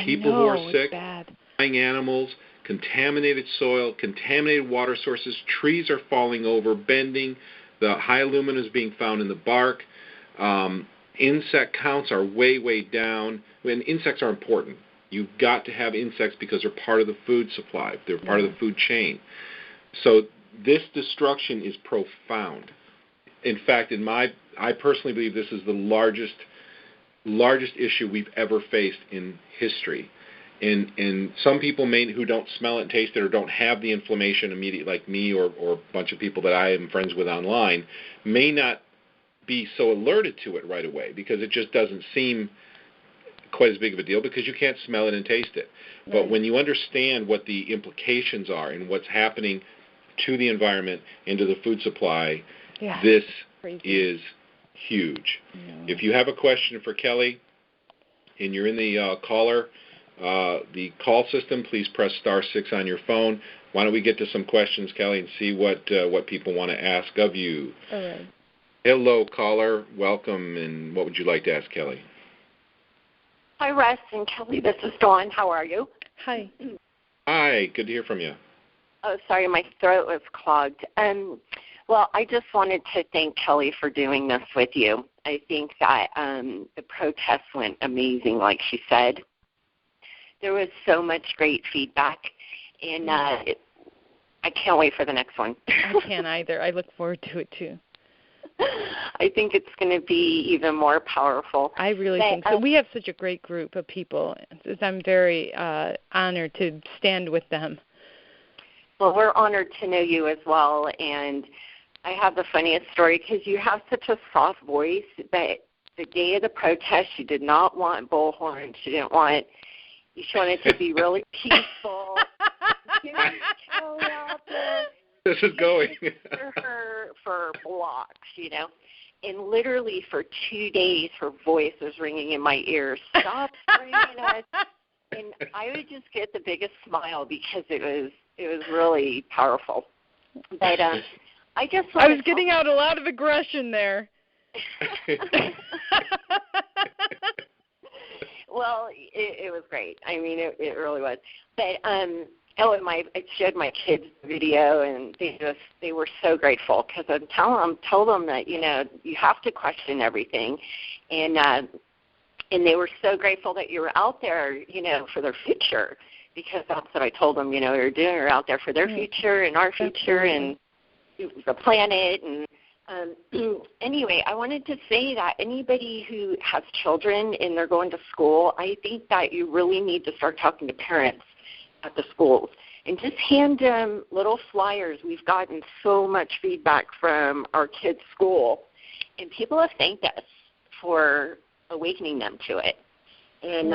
people who are sick, dying animals, contaminated soil, contaminated water sources, trees are falling over, bending, the high alumina is being found in the bark. Insect counts are way, way down. And insects are important. You've got to have insects because they're part of the food supply. They're part of the food chain. So this destruction is profound. In fact, I personally believe this is the largest issue we've ever faced in history. And some people who don't smell it and taste it or don't have the inflammation immediately, like me or a bunch of people that I am friends with online, may not be so alerted to it right away because it just doesn't seem quite as big of a deal because you can't smell it and taste it. Right. But when you understand what the implications are and what's happening to the environment and to the food supply, this is huge. Yeah. If you have a question for Kelly and you're in the the call system, please press *6 on your phone. Why don't we get to some questions, Kelly, and see what people want to ask of you. All right. Hello, caller. Welcome, and what would you like to ask Kelly? Hi, Russ and Kelly. This is Dawn. How are you? Hi. Hi. Good to hear from you. Oh, sorry, my throat was clogged. Well, I just wanted to thank Kelly for doing this with you. I think that the protest went amazing, like she said. There was so much great feedback, and I can't wait for the next one. I can't either. I look forward to it, too. I think it's going to be even more powerful. I really think so. We have such a great group of people. I'm very honored to stand with them. Well, we're honored to know you as well, and I have the funniest story because you have such a soft voice that the day of the protest, you did not want bullhorns. You wanted it to be really peaceful. Kelly out there. This is going. for blocks, And literally for 2 days, her voice was ringing in my ears. Stop spraying us. And I would just get the biggest smile because it was really powerful. But I was getting out a lot of aggression there. Well, it was great. I mean, it really was. But and I showed my kids the video, and they were so grateful because I told them that you have to question everything, and they were so grateful that you were out there, for their future, because that's what I told them. You're out there for their future and our future and the planet, and Anyway, I wanted to say that anybody who has children and they're going to school, I think that you really need to start talking to parents at the schools and just hand them little flyers. We've gotten so much feedback from our kids' school, and people have thanked us for awakening them to it. And,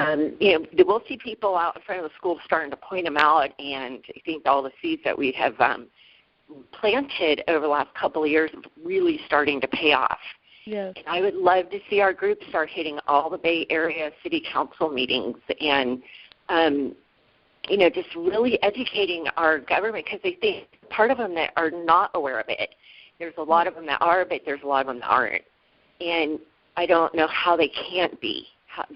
we'll see people out in front of the school starting to point them out, and I think all the seeds that we have planted over the last couple of years really starting to pay off. Yes. And I would love to see our group start hitting all the Bay Area City Council meetings and, just really educating our government, because I think part of them that are not aware of it. There's a lot of them that are, but there's a lot of them that aren't. And I don't know how they can't be.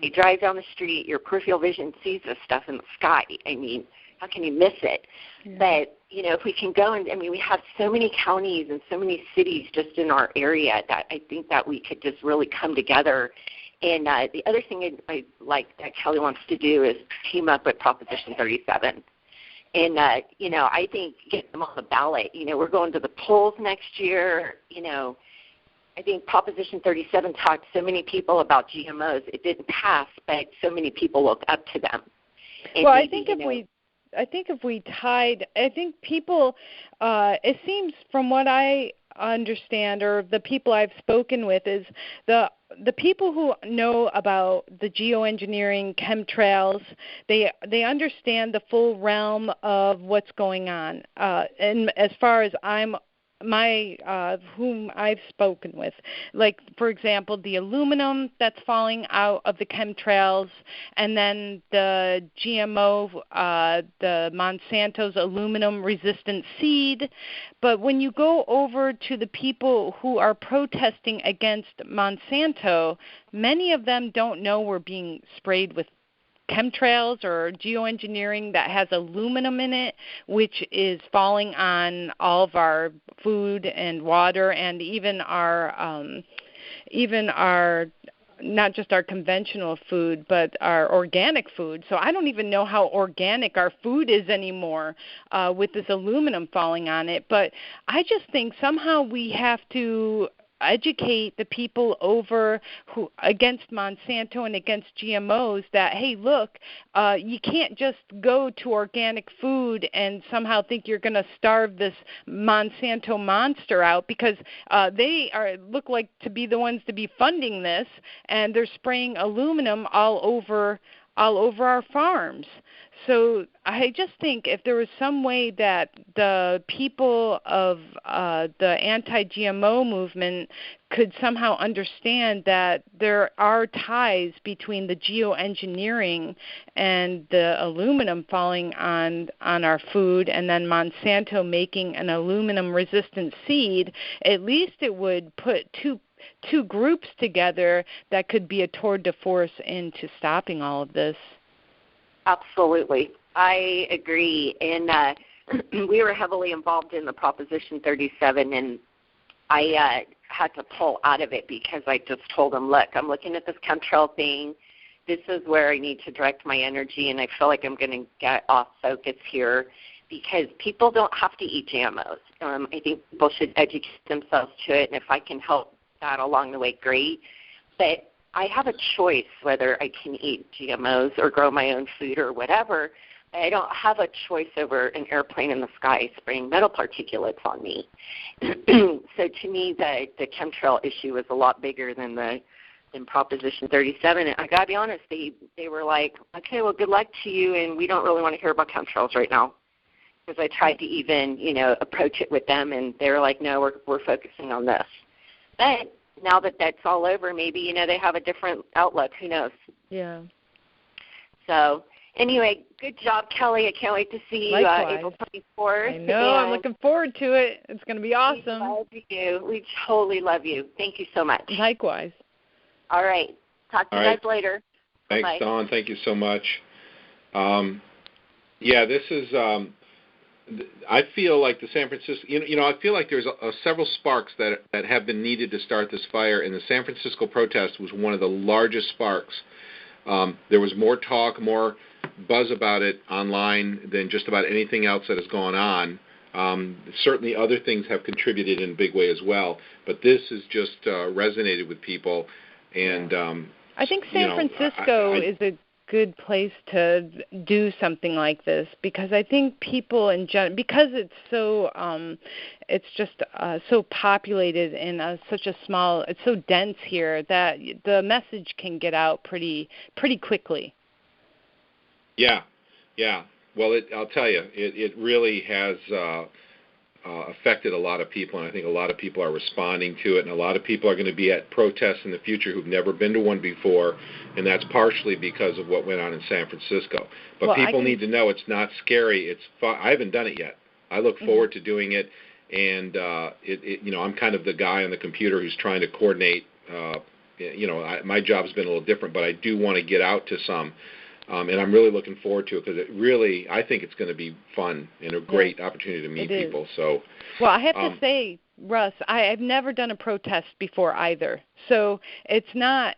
They drive down the street, your peripheral vision sees this stuff in the sky. I mean, how can you miss it? Yeah. But, if we can go and, we have so many counties and so many cities just in our area that I think that we could just really come together. And the other thing I like that Kelly wants to do is team up with Proposition 37. And, I think get them on the ballot. We're going to the polls next year. I think Proposition 37 talked so many people about GMOs. It didn't pass, but so many people look up to them. And well, maybe, I think if we tied, I think people, it seems from what I understand, or the people I've spoken with, is the people who know about the geoengineering, chemtrails, they understand the full realm of what's going on. And as far as whom I've spoken with, like, for example, the aluminum that's falling out of the chemtrails, and then the GMO, the Monsanto's aluminum-resistant seed. But when you go over to the people who are protesting against Monsanto, many of them don't know we're being sprayed with chemtrails or geoengineering that has aluminum in it, which is falling on all of our food and water, and even our not just our conventional food, but our organic food. So I don't even know how organic our food is anymore with this aluminum falling on it. But I just think somehow we have to educate the people against Monsanto and against GMOs that, hey, look, you can't just go to organic food and somehow think you're going to starve this Monsanto monster out, because they look like to be the ones to be funding this, and they're spraying aluminum all over our farms. So I just think if there was some way that the people of the anti-GMO movement could somehow understand that there are ties between the geoengineering and the aluminum falling on our food, and then Monsanto making an aluminum-resistant seed, at least it would put two groups together that could be a tour de force into stopping all of this. Absolutely. I agree. And we were heavily involved in the Proposition 37, and I had to pull out of it because I just told them, look, I'm looking at this chemtrail thing. This is where I need to direct my energy, and I feel like I'm going to get off focus here because people don't have to eat GMOs. I think people should educate themselves to it, and if I can help that along the way, great. But I have a choice whether I can eat GMOs or grow my own food or whatever. I don't have a choice over an airplane in the sky spraying metal particulates on me. So to me, the chemtrail issue is a lot bigger than Proposition 37. And I got to be honest, they were like, okay, well, good luck to you, and we don't really want to hear about chemtrails right now. Because I tried to even, approach it with them, and they were like, no, we're focusing on this. But now that that's all over, maybe, they have a different outlook. Who knows? Yeah. So, anyway, good job, Kelly. I can't wait to see you April 24th. I know. I'm looking forward to it. It's going to be awesome. We love you. We totally love you. Thank you so much. Likewise. All right. Talk to you guys later. Thanks, Bye. Dawn. Thank you so much. This is I feel like the San Francisco, I feel like there's several sparks that have been needed to start this fire, and the San Francisco protest was one of the largest sparks. There was more talk, more buzz about it online than just about anything else that has gone on. Certainly other things have contributed in a big way as well, but this has just resonated with people. And I think San Francisco is a good place to do something like this, because I think people in general, because it's so it's just so populated in such a small, it's so dense here that the message can get out pretty quickly. Yeah. Well, I'll tell you, it really has affected a lot of people, and I think a lot of people are responding to it, and a lot of people are going to be at protests in the future who've never been to one before, and that's partially because of what went on in San Francisco. But people need to know it's not scary. It's fun. I haven't done it yet. I look forward to doing it, and I'm kind of the guy on the computer who's trying to coordinate. My job's been a little different, but I do want to get out to some. And I'm really looking forward to it, because I think it's going to be fun and a great opportunity to meet people. So, well, I have to say, Russ, I've never done a protest before either. So it's not,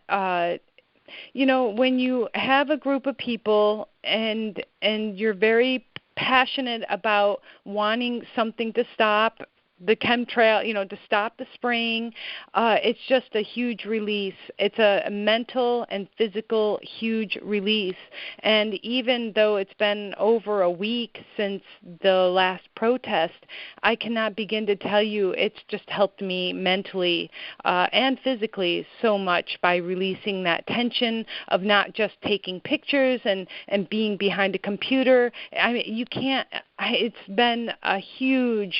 when you have a group of people and you're very passionate about wanting something to stop the chemtrail, to stop the spraying, it's just a huge release. It's a mental and physical huge release. And even though it's been over a week since the last protest, I cannot begin to tell you it's just helped me mentally and physically so much by releasing that tension of not just taking pictures and being behind a computer. I mean, you can't. It's been a huge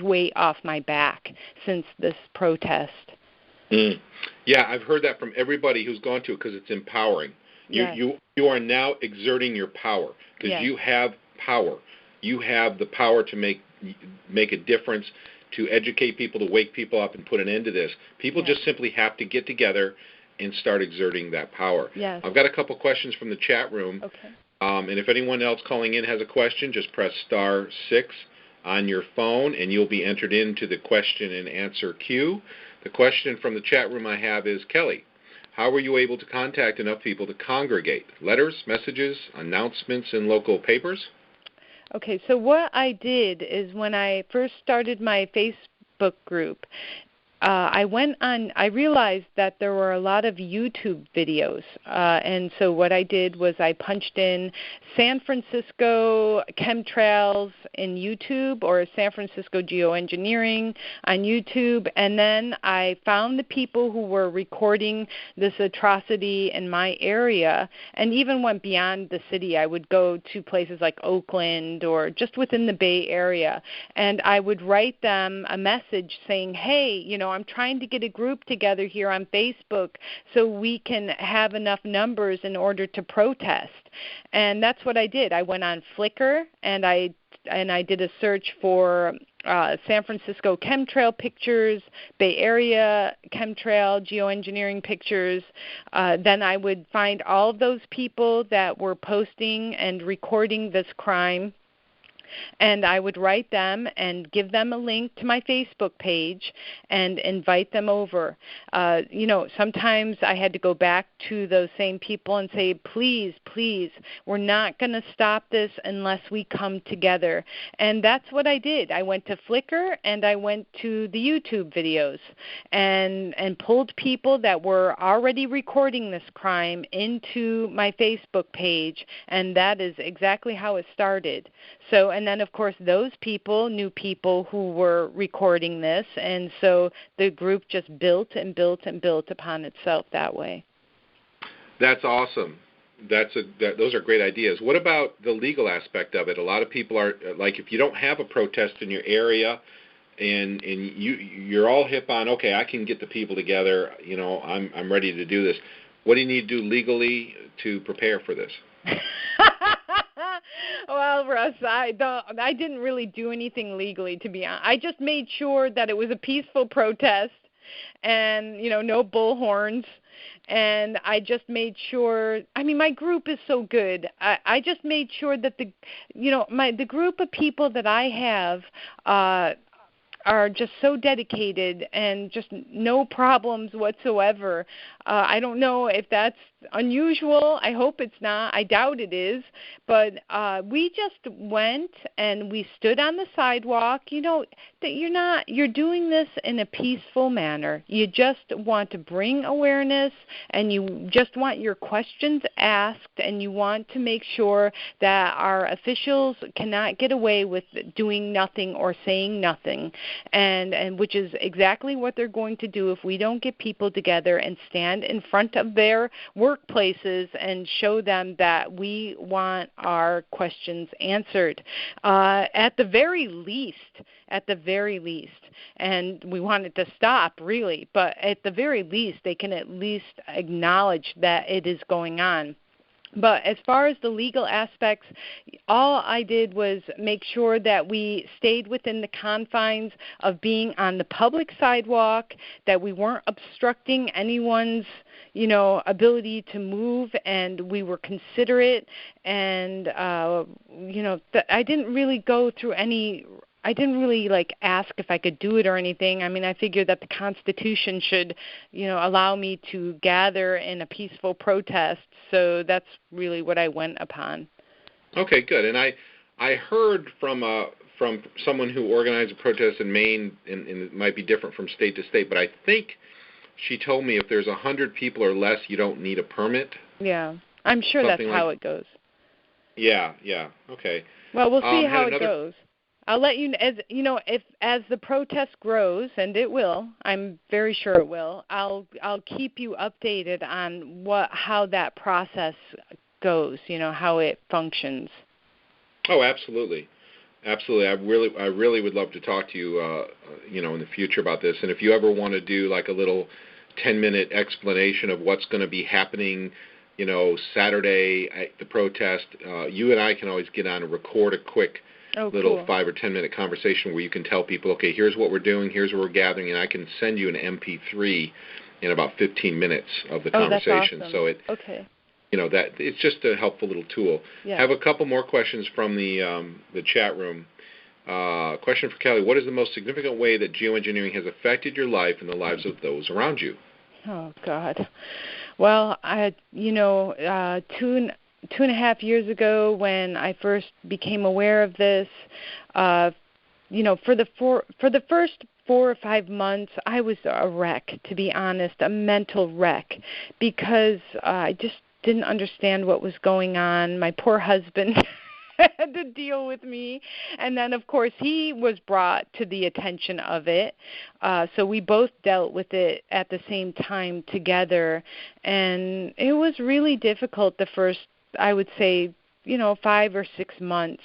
weight off my back since this protest. Yeah, I've heard that from everybody who's gone to it, because it's empowering. You are now exerting your power, because you have power. You have the power to make a difference, to educate people, to wake people up and put an end to this. People just simply have to get together and start exerting that power. Yes. I've got a couple questions from the chat room. Okay. And if anyone else calling in has a question, just press *6 on your phone, and you'll be entered into the question and answer queue. The question from the chat room I have is, Kelly, how were you able to contact enough people to congregate? Letters, messages, announcements in local papers? Okay, so what I did is when I first started my Facebook group, I realized that there were a lot of YouTube videos, and so what I did was I punched in San Francisco chemtrails in YouTube or San Francisco geoengineering on YouTube, and then I found the people who were recording this atrocity in my area, and even went beyond the city. I would go to places like Oakland or just within the Bay Area, and I would write them a message saying, hey, I'm trying to get a group together here on Facebook so we can have enough numbers in order to protest. And that's what I did. I went on Flickr and I did a search for San Francisco chemtrail pictures, Bay Area chemtrail geoengineering pictures. Then I would find all of those people that were posting and recording this crime, and I would write them and give them a link to my Facebook page and invite them over. Sometimes I had to go back to those same people and say, please, we're not going to stop this unless we come together. And that's what I did. I went to Flickr and I went to the YouTube videos and pulled people that were already recording this crime into my Facebook page, and that is exactly how it started. And then, of course, those people knew people who were recording this, and so the group just built and built and built upon itself that way. That's awesome. Those are great ideas. What about the legal aspect of it? A lot of people are, like, if you don't have a protest in your area and you're all hip on, okay, I can get the people together, I'm ready to do this. What do you need to do legally to prepare for this? Well, Russ, I didn't really do anything legally, to be honest. I just made sure that it was a peaceful protest and, no bullhorns. And I just made sure, my group is so good. I just made sure that the group of people that I have are just so dedicated and just no problems whatsoever. I don't know if that's unusual. I hope it's not. I doubt it is. But we just went and we stood on the sidewalk. You know, that you're doing this in a peaceful manner. You just want to bring awareness, and you just want your questions asked, and you want to make sure that our officials cannot get away with doing nothing or saying nothing, and which is exactly what they're going to do if we don't get people together and stand in front of their workplaces and show them that we want our questions answered. At the very least, and we want it to stop, really, but at the very least, they can at least acknowledge that it is going on. But as far as the legal aspects, all I did was make sure that we stayed within the confines of being on the public sidewalk, that we weren't obstructing anyone's, ability to move, and we were considerate. And, I didn't really go through I didn't really ask if I could do it or anything. I mean, I figured that the Constitution should, allow me to gather in a peaceful protest. So that's really what I went upon. Okay, good. And I heard from someone who organized a protest in Maine, and it might be different from state to state, but I think she told me if there's 100 people or less, you don't need a permit. Yeah, I'm sure that's how it goes. Yeah, okay. Well, we'll see how it goes. I'll let you, as the protest grows, and it will. I'm very sure it will. I'll keep you updated on how that process goes. How it functions. Oh, absolutely. I really would love to talk to you, in the future about this. And if you ever want to do a little 10-minute explanation of what's going to be happening, Saturday at the protest, you and I can always get on and record a quick little 5 or 10-minute conversation where you can tell people, okay, here's what we're doing, here's where we're gathering, and I can send you an MP3 in about 15 minutes of the conversation. That's awesome. So that it's just a helpful little tool. Yeah. I have a couple more questions from the chat room. Question for Kelly: what is the most significant way that geoengineering has affected your life and the lives of those around you? Oh God. Well, two and a half years ago, when I first became aware of this, for the first 4 or 5 months, I was a wreck, to be honest, a mental wreck, because I just didn't understand what was going on. My poor husband had to deal with me, and then of course he was brought to the attention of it, so we both dealt with it at the same time together, and it was really difficult the first, I would say, 5 or 6 months,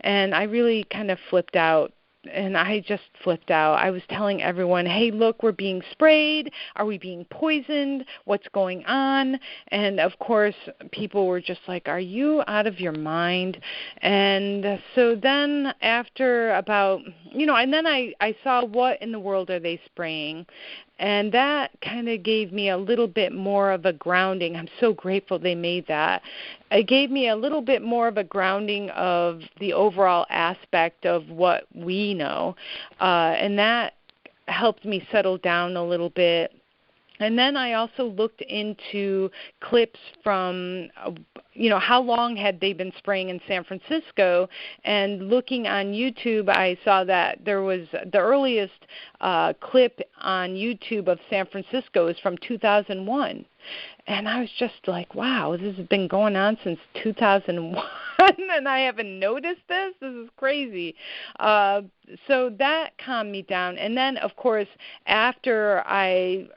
and I really kind of flipped out. And I just flipped out. I was telling everyone, hey, look, we're being sprayed. Are we being poisoned? What's going on? And, of course, people were just like, are you out of your mind? And so then after about, and then I saw, what in the world are they spraying? And that kind of gave me a little bit more of a grounding. I'm so grateful they made that. It gave me a little bit more of a grounding of the overall aspect of what we know. And that helped me settle down a little bit. And then I also looked into clips from, how long had they been spraying in San Francisco. And looking on YouTube, I saw that there was the earliest clip on YouTube of San Francisco is from 2001. And I was just like, wow, this has been going on since 2001, and I haven't noticed this? This is crazy. So that calmed me down. And then, of course, after I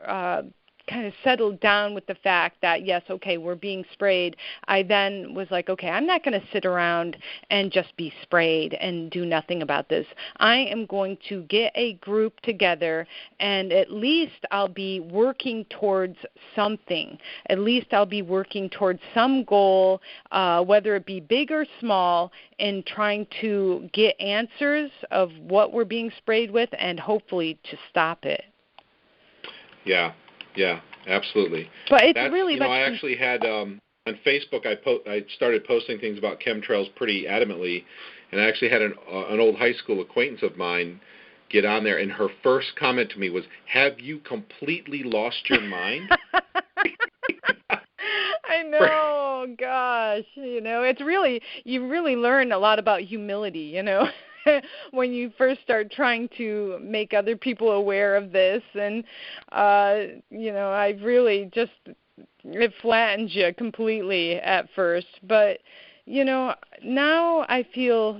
kind of settled down with the fact that, yes, okay, we're being sprayed, I then was like, okay, I'm not going to sit around and just be sprayed and do nothing about this. I am going to get a group together, and at least I'll be working towards something. At least I'll be working towards some goal, whether it be big or small, in trying to get answers of what we're being sprayed with and hopefully to stop it. Yeah, absolutely. But it's really I actually had on Facebook. I started posting things about chemtrails pretty adamantly, and I actually had an old high school acquaintance of mine get on there, and her first comment to me was, "Have you completely lost your mind?" gosh, it's really, you really learn a lot about humility, when you first start trying to make other people aware of this. And, I really just, it flattens you completely at first. But, now I feel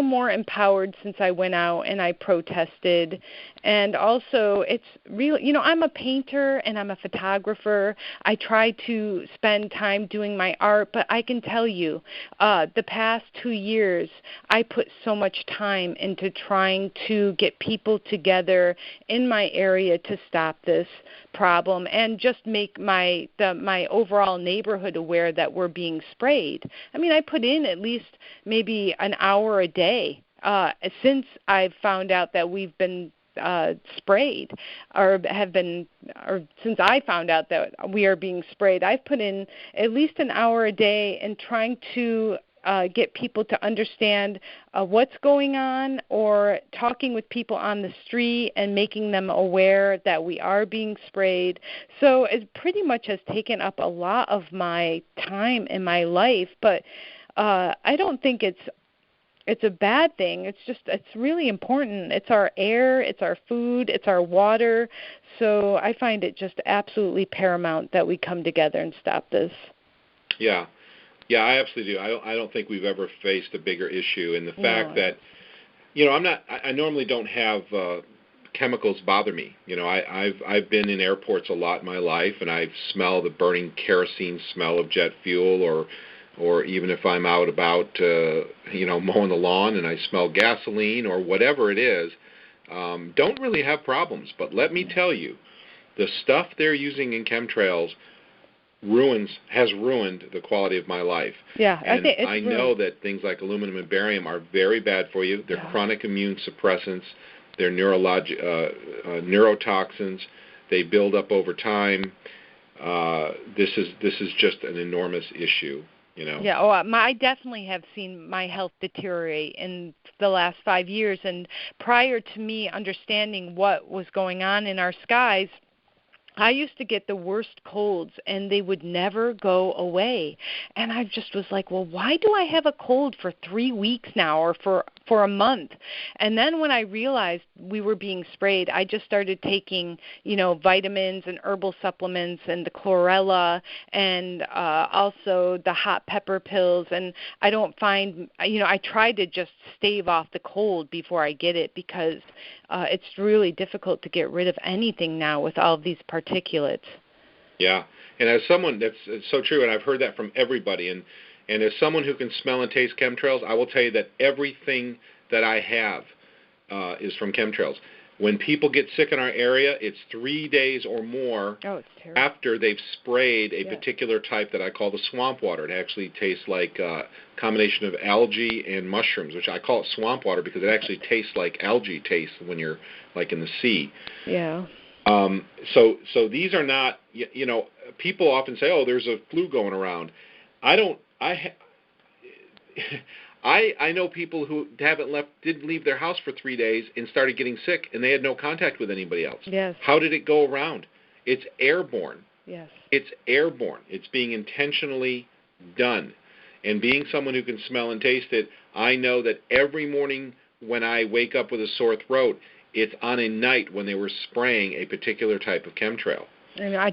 more empowered since I went out and I protested. And also, it's really, I'm a painter and I'm a photographer. I try to spend time doing my art, but I can tell you, the past 2 years, I put so much time into trying to get people together in my area to stop this problem and just make my overall neighborhood aware that we're being sprayed. I mean, I put in at least maybe an hour a day since I've found out that we've been sprayed, or since I found out that we are being sprayed. I've put in at least an hour a day in trying to get people to understand what's going on, or talking with people on the street and making them aware that we are being sprayed. So it pretty much has taken up a lot of my time in my life, but I don't think it's a bad thing. It's really important. It's our air, it's our food, it's our water. So I find it just absolutely paramount that we come together and stop this. Yeah. Yeah, I absolutely do. I don't think we've ever faced a bigger issue, and the fact that, I normally don't have chemicals bother me. I've been in airports a lot in my life, and I smell the burning kerosene smell of jet fuel, or even if I'm out about, mowing the lawn and I smell gasoline or whatever it is, don't really have problems. But let me tell you, the stuff they're using in chemtrails has ruined the quality of my life. Yeah, and I know that things like aluminum and barium are very bad for you. They're chronic immune suppressants. They're neurotoxins. They build up over time. This is just an enormous issue. Yeah, I definitely have seen my health deteriorate in the last 5 years. And prior to me understanding what was going on in our skies, I used to get the worst colds, and they would never go away. And I just was like, well, why do I have a cold for 3 weeks now, or for a month? And then when I realized we were being sprayed, I just started taking, vitamins and herbal supplements and the chlorella, and also the hot pepper pills. And I don't find, I try to just stave off the cold before I get it, because it's really difficult to get rid of anything now with all of these particulates. Yeah, and as someone, it's so true, and I've heard that from everybody, and as someone who can smell and taste chemtrails, I will tell you that everything that I have is from chemtrails. When people get sick in our area, it's 3 days or more after they've sprayed a particular type that I call the swamp water. It actually tastes like a combination of algae and mushrooms, which I call it swamp water because it actually tastes like algae tastes when you're like in the sea. Yeah. So these are not, people often say, oh, there's a flu going around. I know people who didn't leave their house for 3 days and started getting sick, and they had no contact with anybody else. Yes. How did it go around? It's airborne. Yes. It's airborne. It's being intentionally done. And being someone who can smell and taste it, I know that every morning when I wake up with a sore throat, it's on a night when they were spraying a particular type of chemtrail. And I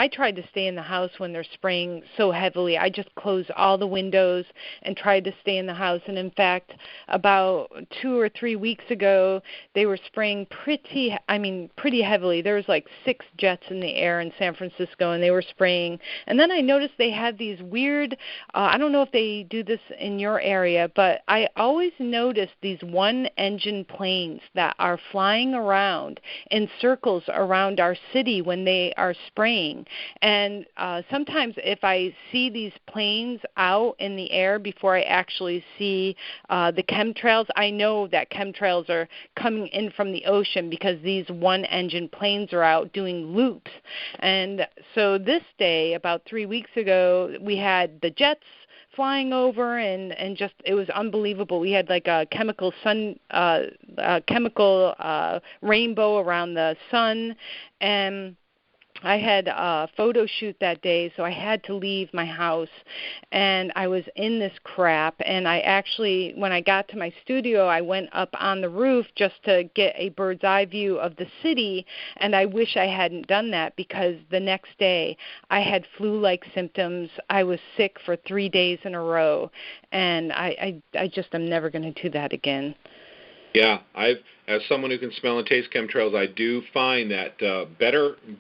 tried to stay in the house when they're spraying so heavily. I just closed all the windows and tried to stay in the house. And in fact, about 2 or 3 weeks ago, they were spraying pretty heavily. There was like 6 jets in the air in San Francisco, and they were spraying. And then I noticed they had these weird, I don't know if they do this in your area, but I always notice these one-engine planes that are flying around in circles around our city when they are spraying. And sometimes if I see these planes out in the air before I actually see the chemtrails, I know that chemtrails are coming in from the ocean because these one-engine planes are out doing loops. And so this day, about 3 weeks ago, we had the jets flying over, and just it was unbelievable. We had like a chemical rainbow around the sun, and I had a photo shoot that day, so I had to leave my house, and I was in this crap, and I actually, when I got to my studio, I went up on the roof just to get a bird's eye view of the city, and I wish I hadn't done that because the next day I had flu-like symptoms. I was sick for 3 days in a row, and I just am never going to do that again. Yeah, as someone who can smell and taste chemtrails, I do find that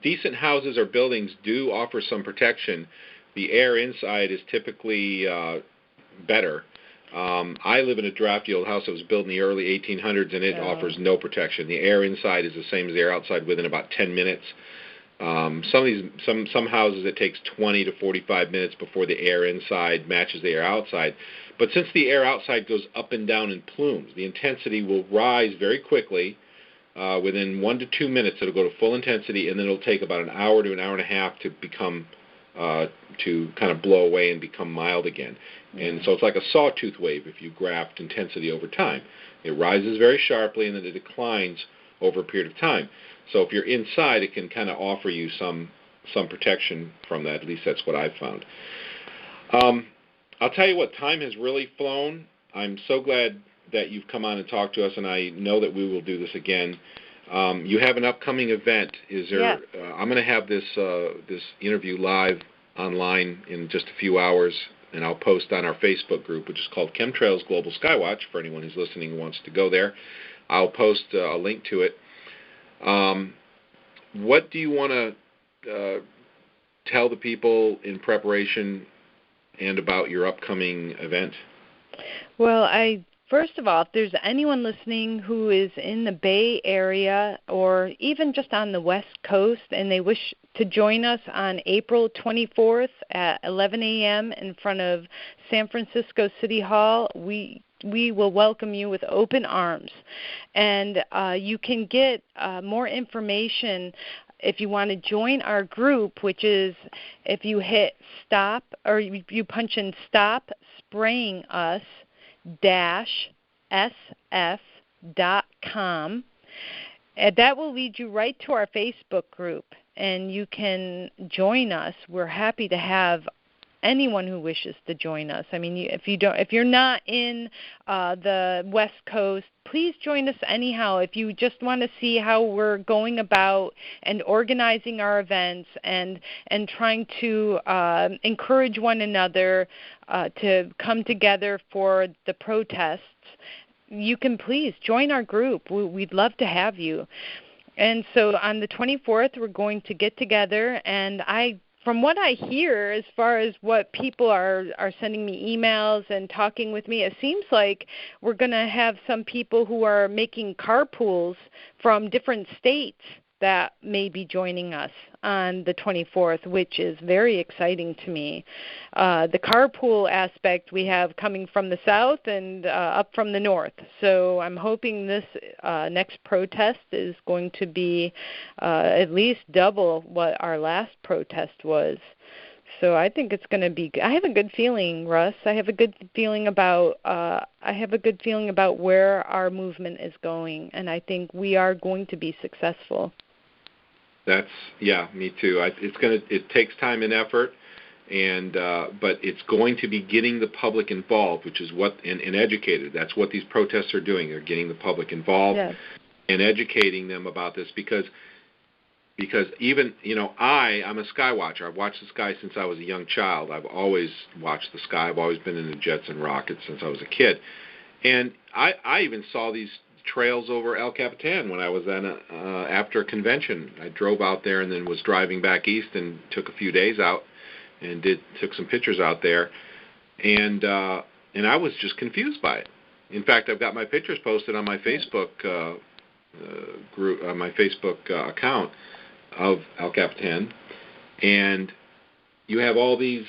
decent houses or buildings do offer some protection. The air inside is typically better. I live in a drafty old house that was built in the early 1800s, and it offers no protection. The air inside is the same as the air outside within about 10 minutes. Some houses it takes 20 to 45 minutes before the air inside matches the air outside. But since the air outside goes up and down in plumes, the intensity will rise very quickly. Within 1 to 2 minutes, it'll go to full intensity, and then it'll take about an hour to an hour and a half to become to kind of blow away and become mild again. And so it's like a sawtooth wave if you graphed intensity over time. It rises very sharply, and then it declines over a period of time. So if you're inside, it can kind of offer you some protection from that. At least that's what I've found. I'll tell you what, time has really flown. I'm so glad that you've come on and talked to us, and I know that we will do this again. You have an upcoming event. Is there? Yeah. I'm going to have this interview live online in just a few hours, and I'll post on our Facebook group, which is called Chemtrails Global Skywatch, for anyone who's listening and wants to go there. I'll post a link to it. What do you want to tell the people in preparation and about your upcoming event? Well, first of all, if there's anyone listening who is in the Bay Area or even just on the West Coast and they wish to join us on April 24th at 11 a.m. in front of San Francisco City Hall, we will welcome you with open arms. And you can get more information if you want to join our group, which is if you hit stop or you punch in stop spraying us -sf.com, and that will lead you right to our Facebook group, and you can join us. We're happy to have anyone who wishes to join us. I mean, if you're not in the West Coast, please join us anyhow. If you just want to see how we're going about and organizing our events and trying to encourage one another to come together for the protests, you can please join our group. We'd love to have you. And so on the 24th, we're going to get together, and from what I hear, as far as what people are sending me emails and talking with me, it seems like we're going to have some people who are making carpools from different states that may be joining us on the 24th, which is very exciting to me. The carpool aspect we have coming from the south and up from the north. So I'm hoping this next protest is going to be at least double what our last protest was. So I think it's going to be. I have a good feeling, Russ. I have a good feeling about. Where our movement is going, and I think we are going to be successful. Me too. It takes time and effort, but it's going to be getting the public involved, which is and educated. That's what these protests are doing. They're getting the public involved and educating them about this because even I'm a sky watcher. I've watched the sky since I was a young child. I've always watched the sky. I've always been into jets and rockets since I was a kid, and I even saw these trails over El Capitan when I was then after a convention. I drove out there and then was driving back east and took a few days out and took some pictures out there, and I was just confused by it. In fact, I've got my pictures posted on my Facebook group, my Facebook account of El Capitan, and you have all these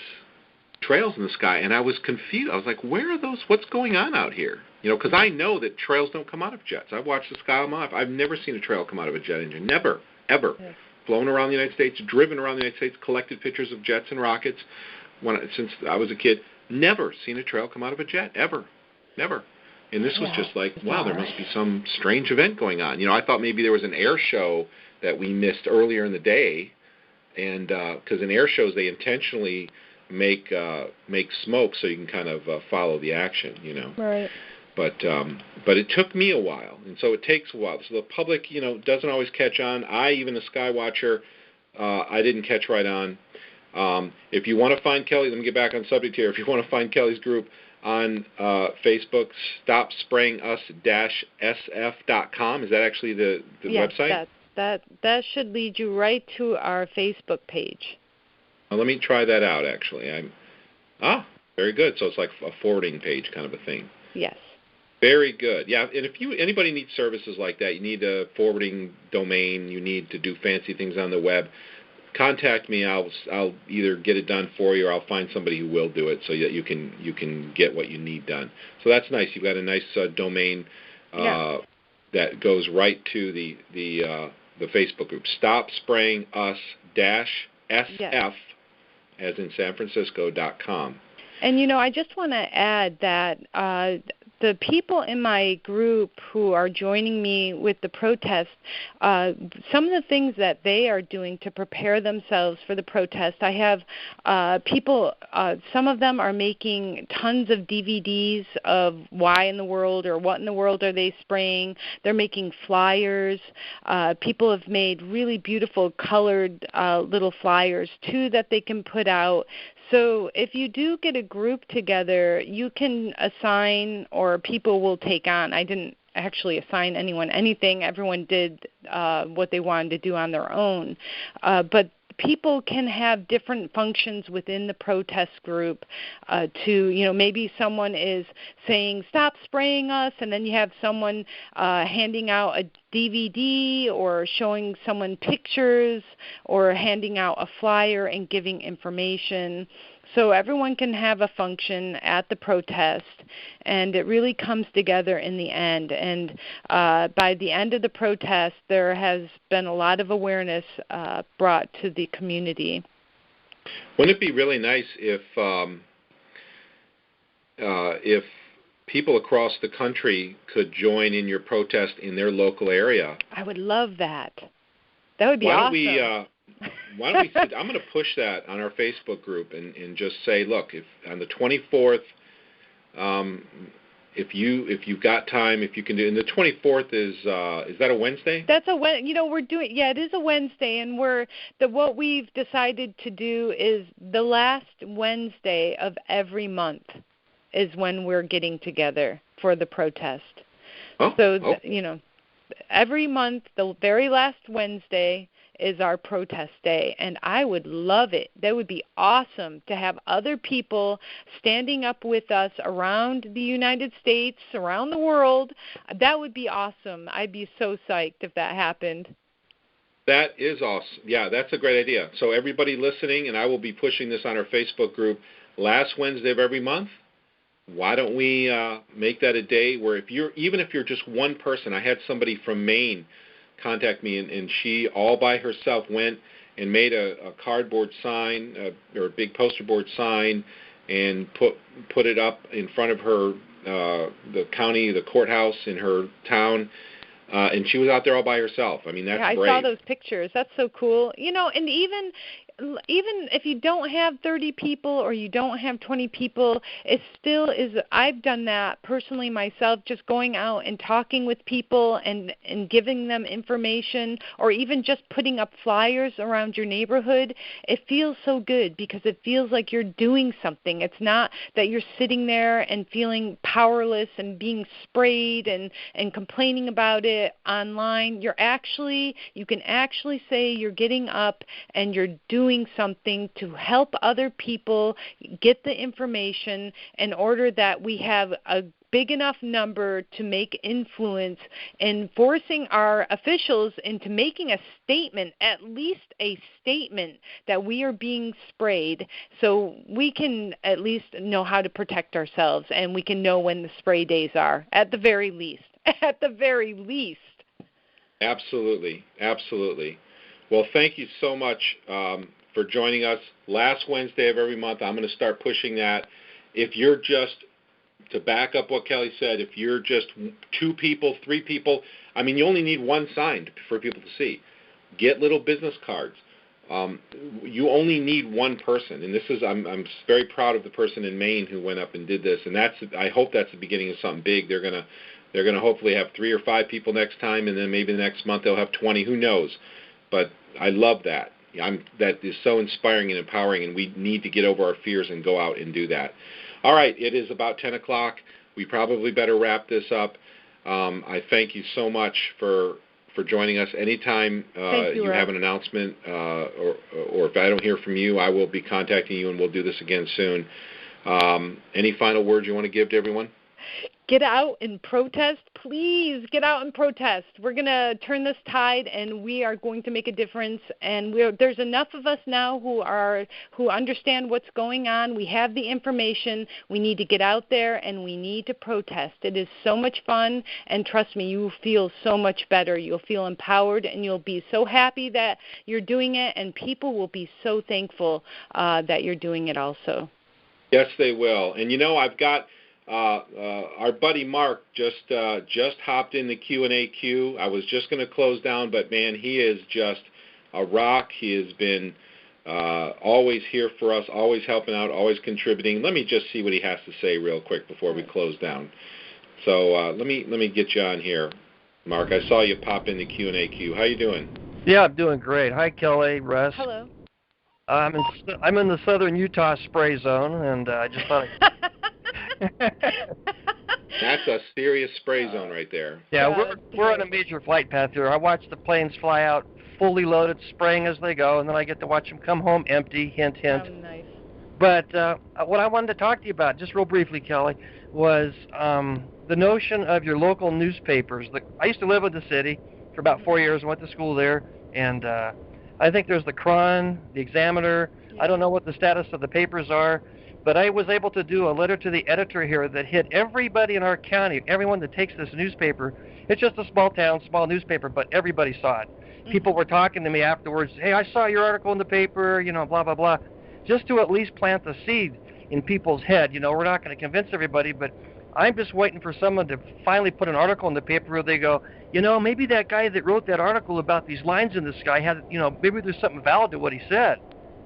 trails in the sky, and I was confused. I was like, where are those? What's going on out here? Because I know that trails don't come out of jets. I've watched the sky all my life. I've never seen a trail come out of a jet engine. Never, ever. Yes. Flown around the United States, driven around the United States, collected pictures of jets and rockets since I was a kid. Never seen a trail come out of a jet, ever. Never. And this was just like, wow, there must be some strange event going on. I thought maybe there was an air show that we missed earlier in the day, and because in air shows they intentionally make smoke so you can kind of follow the action, Right. But it took me a while, and so it takes a while. So the public, doesn't always catch on. Even a sky watcher, I didn't catch right on. If you want to find Kelly, let me get back on subject here. If you want to find Kelly's group on Facebook, stopsprayingus-sf.com. Is that actually the website? That should lead you right to our Facebook page. Well, let me try that out, actually. Very good. So it's like a forwarding page kind of a thing. Yes. Very good. Yeah, and if anybody needs services like that, you need a forwarding domain, you need to do fancy things on the web, contact me. I'll either get it done for you, or I'll find somebody who will do it, so that you can get what you need done. So that's nice. You've got a nice domain that goes right to the Facebook group. Stop Spraying Us -SF, as in San Francisco.com. And I just want to add that the people in my group who are joining me with the protest, some of the things that they are doing to prepare themselves for the protest, I have people, some of them are making tons of DVDs of why in the world or what in the world are they spraying. They're making flyers. People have made really beautiful colored little flyers, too, that they can put out. So if you do get a group together, you can assign, or people will take on. I didn't actually assign anyone anything. Everyone did what they wanted to do on their own. But people can have different functions within the protest group to, maybe someone is saying, stop spraying us, and then you have someone handing out a DVD or showing someone pictures or handing out a flyer and giving information. So everyone can have a function at the protest, and it really comes together in the end. And by the end of the protest, there has been a lot of awareness brought to the community. Wouldn't it be really nice if people across the country could join in your protest in their local area? I would love that. That would be awesome. Why don't we I'm going to push that on our Facebook group and just say, look, if on the 24th, if you've got time, if you can do, and the 24th is that a Wednesday? That's we're doing, it is a Wednesday, and what we've decided to do is the last Wednesday of every month is when we're getting together for the protest. Every month, the very last Wednesday is our protest day, and I would love it. That would be awesome to have other people standing up with us around the United States, around the world. That would be awesome. I'd be so psyched if that happened. That is awesome. Yeah, that's a great idea. So everybody listening, and I will be pushing this on our Facebook group, last Wednesday of every month, why don't we make that a day where even if you're just one person. I had somebody from Maine contact me, and she all by herself went and made a cardboard sign or a big poster board sign and put it up in front of her the courthouse in her town, and she was out there all by herself. I mean, that's great. I saw those pictures. That's so cool. And even if you don't have 30 people or you don't have 20 people, it still is. I've done that personally myself, just going out and talking with people and giving them information, or even just putting up flyers around your neighborhood. It feels so good because it feels like you're doing something. It's not that you're sitting there and feeling powerless and being sprayed and complaining about it online. You can actually say you're getting up and you're doing something to help other people get the information in order that we have a big enough number to make influence in forcing our officials into making a statement, at least a statement that we are being sprayed, so we can at least know how to protect ourselves, and we can know when the spray days are, at the very least. At the very least. Absolutely. Absolutely. Well, thank you so much for joining us. Last Wednesday of every month, I'm going to start pushing that. If you're just, to back up what Kelly said, if you're just 2 people, 3 people, I mean, you only need one sign for people to see. Get little business cards. you only need one person, and this is I'm very proud of the person in Maine who went up and did this, and I hope that's the beginning of something big. They're gonna hopefully have 3 or 5 people next time, and then maybe the next month they'll have 20. Who knows? But I love that. That is so inspiring and empowering, and we need to get over our fears and go out and do that. All right, it is about 10 o'clock. We probably better wrap this up. I thank you so much for joining us. Anytime you have an announcement or if I don't hear from you, I will be contacting you, and we'll do this again soon. Any final words you want to give to everyone? Get out and protest. Please get out and protest. We're going to turn this tide, and we are going to make a difference. And there's enough of us now who understand what's going on. We have the information. We need to get out there, and we need to protest. It is so much fun, and trust me, you will feel so much better. You'll feel empowered, and you'll be so happy that you're doing it, and people will be so thankful that you're doing it also. Yes, they will. And, I've got our buddy Mark just hopped in the Q&A queue. I was just going to close down, but, man, he is just a rock. He has been always here for us, always helping out, always contributing. Let me just see what he has to say real quick before we close down. So let me get you on here, Mark. I saw you pop in the Q&A queue. How you doing? Yeah, I'm doing great. Hi, Kelly, Russ. Hello. I'm in the southern Utah spray zone, and I just thought. That's a serious spray zone right there. Yeah, we're on a major flight path here. I watch the planes fly out fully loaded, spraying as they go, and then I get to watch them come home empty, hint, hint. Oh, nice. But what I wanted to talk to you about, just real briefly, Kelly, was the notion of your local newspapers. I used to live in the city for about 4 years and went to school there, and I think there's the Cron, the Examiner. Yeah. I don't know what the status of the papers are, but I was able to do a letter to the editor here that hit everybody in our county, everyone that takes this newspaper. It's just a small town, small newspaper, but everybody saw it. Mm-hmm. People were talking to me afterwards, hey, I saw your article in the paper, blah, blah, blah, just to at least plant the seed in people's head. We're not going to convince everybody, but I'm just waiting for someone to finally put an article in the paper where they go, maybe that guy that wrote that article about these lines in the sky had, maybe there's something valid to what he said,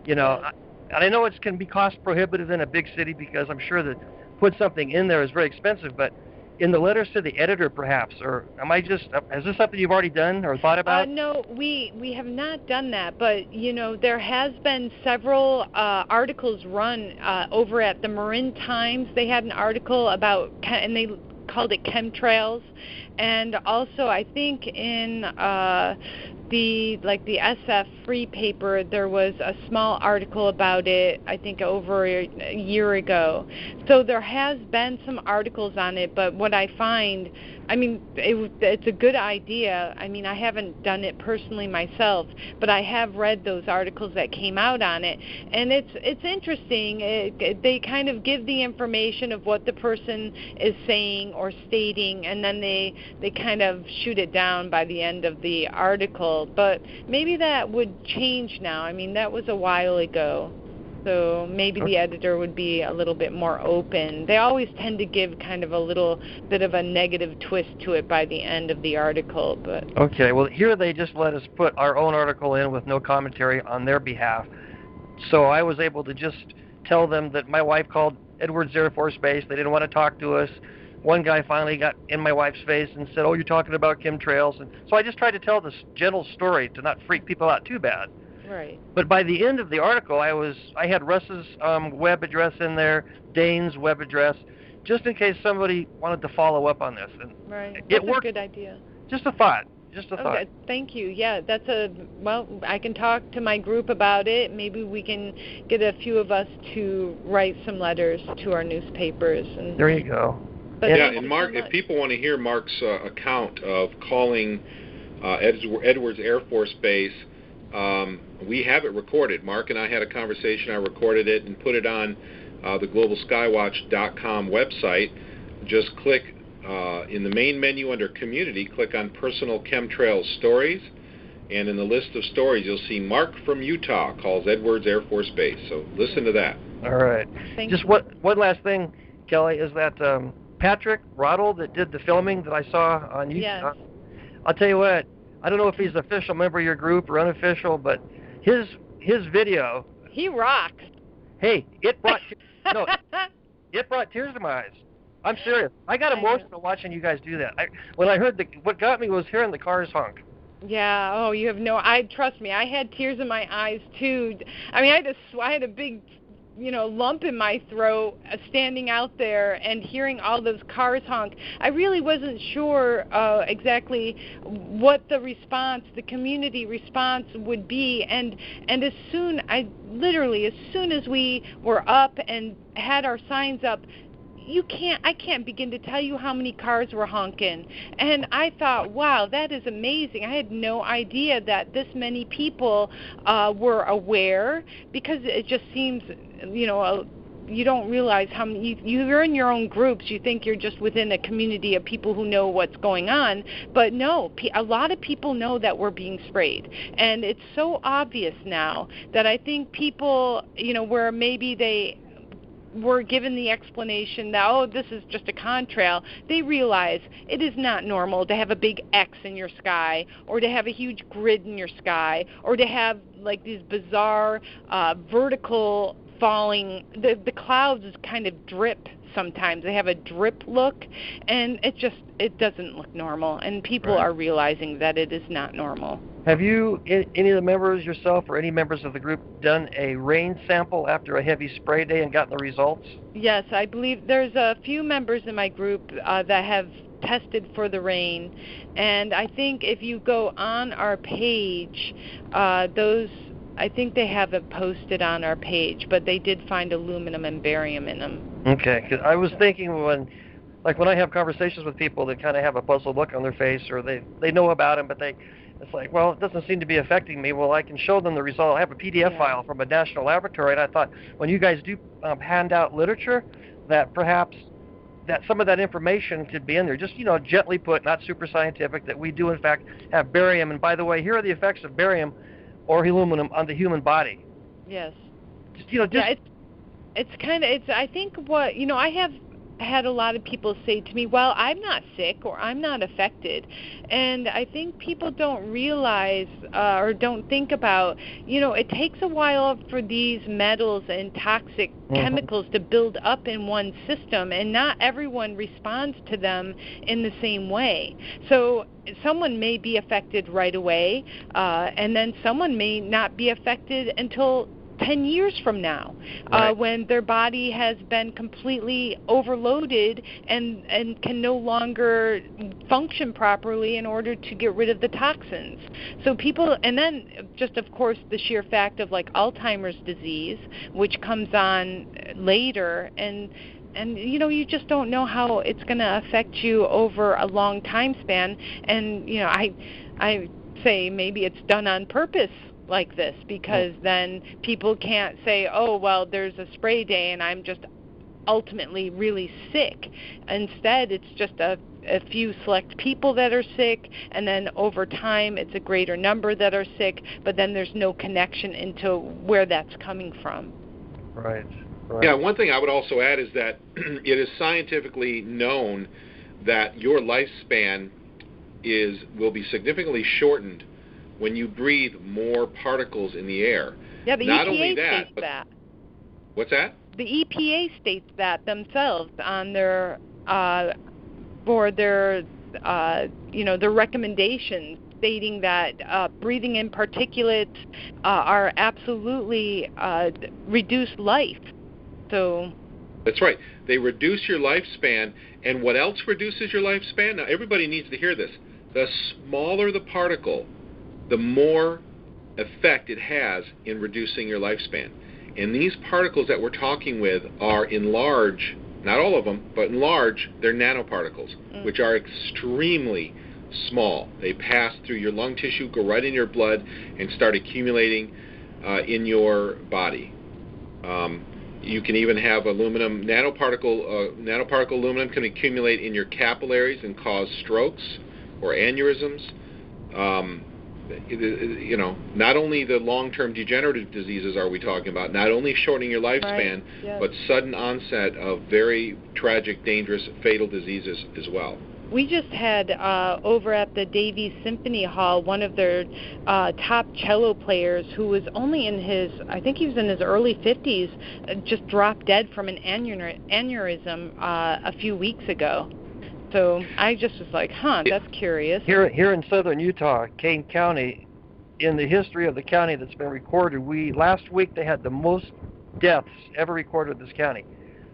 And I know it can be cost prohibitive in a big city because I'm sure that put something in there is very expensive, but in the letters to the editor perhaps, or is this something you've already done or thought about? No, we have not done that, but, there has been several articles run over at the Marin Times. They had an article about, and they called it chemtrails, and also I think in the SF Free paper, there was a small article about it, I think over a year ago. So there has been some articles on it, but what I find, it's a good idea. I haven't done it personally myself, but I have read those articles that came out on it, and it's interesting. They kind of give the information of what the person is saying or stating, and then they kind of shoot it down by the end of the article. But maybe that would change now. That was a while ago. So maybe the editor would be a little bit more open. They always tend to give kind of a little bit of a negative twist to it by the end of the article. But okay, well, here they just let us put our own article in with no commentary on their behalf. So I was able to just tell them that my wife called Edwards Air Force Base. They didn't want to talk to us. One guy finally got in my wife's face and said, oh, you're talking about chemtrails. And so I just tried to tell this gentle story to not freak people out too bad. Right. But by the end of the article, I had Russ's web address in there, Dane's web address, just in case somebody wanted to follow up on this. And right. It worked. A good idea. Just a thought. Okay, thank you. Yeah, I can talk to my group about it. Maybe we can get a few of us to write some letters to our newspapers. And there you go. And Mark, if people want to hear Mark's account of calling Edwards Air Force Base, we have it recorded. Mark and I had a conversation. I recorded it and put it on the globalskywatch.com website. Just click in the main menu under Community, click on Personal Chemtrails Stories, and in the list of stories you'll see Mark from Utah calls Edwards Air Force Base. So listen to that. All right. Just one last thing, Kelly, is that Patrick Roddle that did the filming that I saw on YouTube. Yes. I'll tell you what, I don't know if he's an official member of your group or unofficial, but his his video. He rocks. Hey, it brought it brought tears to my eyes. I'm serious. I got emotional watching you guys do that. When I heard what got me was hearing the cars honk. Yeah. Oh, you have no. Trust me. I had tears in my eyes too. I mean, I had a big, lump in my throat standing out there and hearing all those cars honk. I really wasn't sure exactly what the community response would be. And as soon as we were up and had our signs up, I can't begin to tell you how many cars were honking. And I thought, wow, that is amazing. I had no idea that this many people were aware, because it just seems, you don't realize how many, you're in your own groups. You think you're just within a community of people who know what's going on. But no, a lot of people know that we're being sprayed. And it's so obvious now that I think people, where maybe they were given the explanation that, oh, this is just a contrail, they realize it is not normal to have a big X in your sky, or to have a huge grid in your sky, or to have like these bizarre vertical falling, the clouds kind of drip sometimes. They have a drip look, and it doesn't look normal, and people are realizing that it is not normal. Have you, any of the members, yourself or any members of the group, done a rain sample after a heavy spray day and gotten the results? Yes, I believe there's a few members in my group that have tested for the rain, and I think if you go on our page, I think they have it posted on our page, but they did find aluminum and barium in them. Okay, because I was thinking when I have conversations with people that kind of have a puzzled look on their face, or they know about them, but it's like, well, it doesn't seem to be affecting me. Well, I can show them the result. I have a PDF file from a national laboratory, and I thought when you guys do hand out literature, that perhaps that some of that information could be in there, just, gently put, not super scientific, that we do, in fact, have barium. And by the way, here are the effects of barium or aluminum on the human body. Yes. Just, I think what, I have had a lot of people say to me, well, I'm not sick or I'm not affected. And I think people don't realize or don't think about, it takes a while for these metals and toxic chemicals to build up in one system, and not everyone responds to them in the same way. So someone may be affected right away, and then someone may not be affected until 10 years from now, when their body has been completely overloaded and can no longer function properly in order to get rid of the toxins. So people, and then just of course the sheer fact of like Alzheimer's disease, which comes on later, and you just don't know how it's going to affect you over a long time span. And I say maybe it's done on purpose like this, because then people can't say, oh, well, there's a spray day and I'm just ultimately really sick. Instead, it's just a few select people that are sick, and then over time it's a greater number that are sick, but then there's no connection into where that's coming from. Right. Yeah, one thing I would also add is that it is scientifically known that your lifespan will be significantly shortened when you breathe more particles in the air. Yeah, the Not EPA only states that. What's that? The EPA states that themselves on their for their their recommendations, stating that breathing in particulates are absolutely reduce life. So. That's right. They reduce your lifespan, and what else reduces your lifespan? Now, everybody needs to hear this. The smaller the particle, the more effect it has in reducing your lifespan. And these particles that we're talking with are in large, not all of them, but in large, they're nanoparticles, which are extremely small. They pass through your lung tissue, go right in your blood, and start accumulating in your body. You can even have aluminum, nanoparticle aluminum can accumulate in your capillaries and cause strokes or aneurysms. Not only the long-term degenerative diseases are we talking about, not only shortening your lifespan, but sudden onset of very tragic, dangerous, fatal diseases as well. We just had over at the Davies Symphony Hall one of their top cello players who was only in I think he was in his early 50s, just dropped dead from an aneurysm a few weeks ago. So I just was like, that's curious. Here in southern Utah, Kane County, in the history of the county that's been recorded, last week they had the most deaths ever recorded in this county.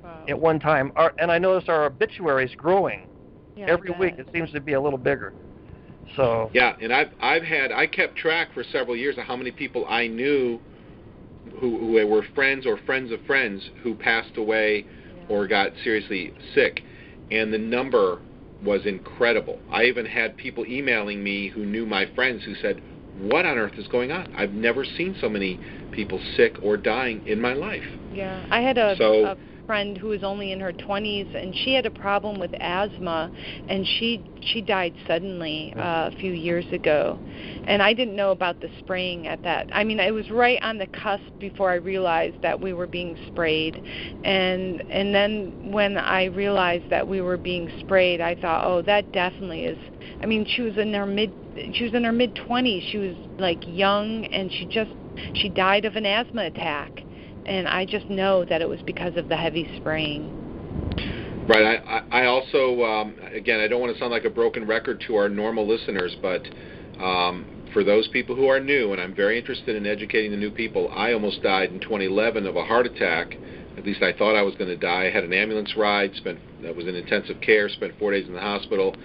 Wow. At one time. And I noticed our obituaries growing. Yeah, every week it seems to be a little bigger. So yeah, and I kept track for several years of how many people I knew who were friends or friends of friends who passed away or got seriously sick, and the number was incredible. I even had people emailing me who knew my friends who said, "What on earth is going on? I've never seen so many people sick or dying in my life." Yeah, I had a friend who was only in her 20s, and she had a problem with asthma, and she died suddenly a few years ago. And I didn't know about the spraying at that. I mean, it was right on the cusp before I realized that we were being sprayed. And then when I realized that we were being sprayed, I thought, oh, that definitely is. I mean, she was in her mid-20s. She was like young, and she died of an asthma attack. And I just know that it was because of the heavy spraying. Right. I also, again, I don't want to sound like a broken record to our normal listeners, but for those people who are new, and I'm very interested in educating the new people, I almost died in 2011 of a heart attack. At least I thought I was going to die. I had an ambulance ride, that was in intensive care, spent 4 days in the hospital.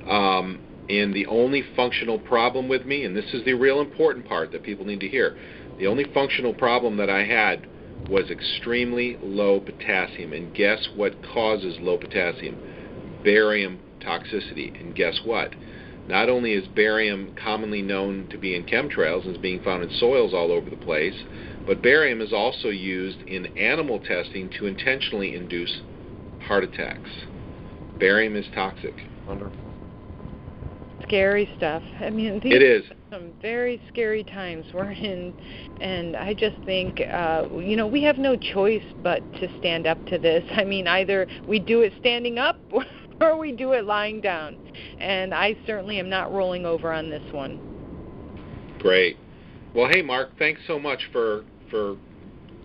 And the only functional problem with me, and this is the real important part that people need to hear, the only functional problem that I had was extremely low potassium. And guess what causes low potassium? Barium toxicity. And guess what? Not only is barium commonly known to be in chemtrails and is being found in soils all over the place, but barium is also used in animal testing to intentionally induce heart attacks. Barium is toxic. Wonderful. Scary stuff. I mean, it is some very scary times we're in, and I just think, we have no choice but to stand up to this. I mean, either we do it standing up or we do it lying down, and I certainly am not rolling over on this one. Great. Well, hey, Mark, thanks so much for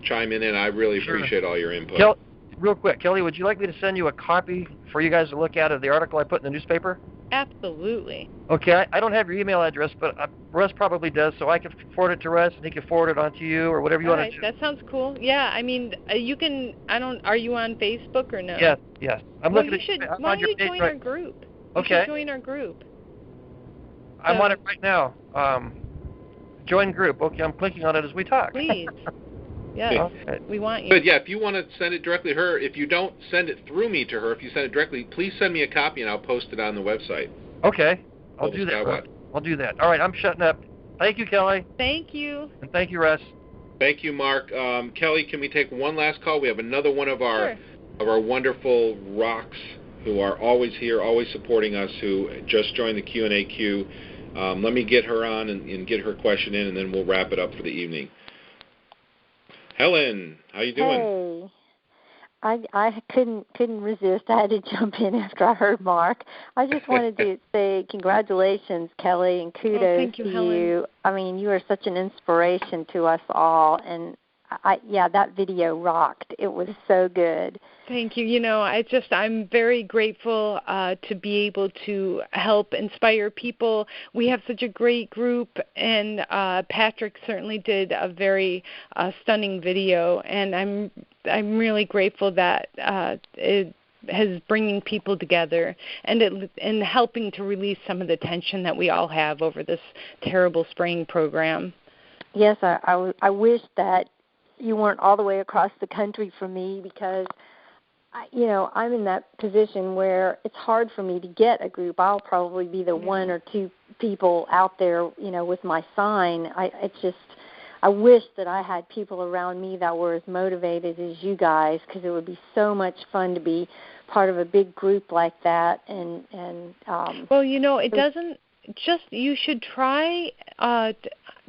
chiming in. I really appreciate all your input. Real quick, Kelly, would you like me to send you a copy for you guys to look at of the article I put in the newspaper? Absolutely. Okay, I don't have your email address, but Russ probably does, so I can forward it to Russ, and he can forward it on to you, or whatever you want to do. That sounds cool. Yeah, I mean, you can. Are you on Facebook or no? Yes. I'm looking at. Why don't you join our group? Okay. You should join our group. I'm on it right now. Join group. Okay, I'm clicking on it as we talk. Please. Yes, okay. We want you. But yeah, if you want to send it directly to her, if you don't send it through me to her, if you send it directly, please send me a copy and I'll post it on the website. Okay, I'll do that. I'll do that. All right, I'm shutting up. Thank you, Kelly. Thank you. And thank you, Russ. Thank you, Mark. Kelly, can we take one last call? We have another one of our wonderful rocks who are always here, always supporting us, who just joined the Q&A queue. Let me get her on and get her question in, and then we'll wrap it up for the evening. Helen, how you doing? Hey, I couldn't resist. I had to jump in after I heard Mark. I just wanted to say congratulations, Kelly, and kudos to you. I mean, you are such an inspiration to us all, and that video rocked. It was so good. Thank you. I'm very grateful to be able to help inspire people. We have such a great group, and Patrick certainly did a very stunning video, and I'm really grateful that it has bringing people together and helping to release some of the tension that we all have over this terrible spraying program. Yes, I wish that you weren't all the way across the country from me, because I'm in that position where it's hard for me to get a group. I'll probably be the one or two people out there, with my sign. I wish that I had people around me that were as motivated as you guys, because it would be so much fun to be part of a big group like that. Well, it doesn't just, you should try,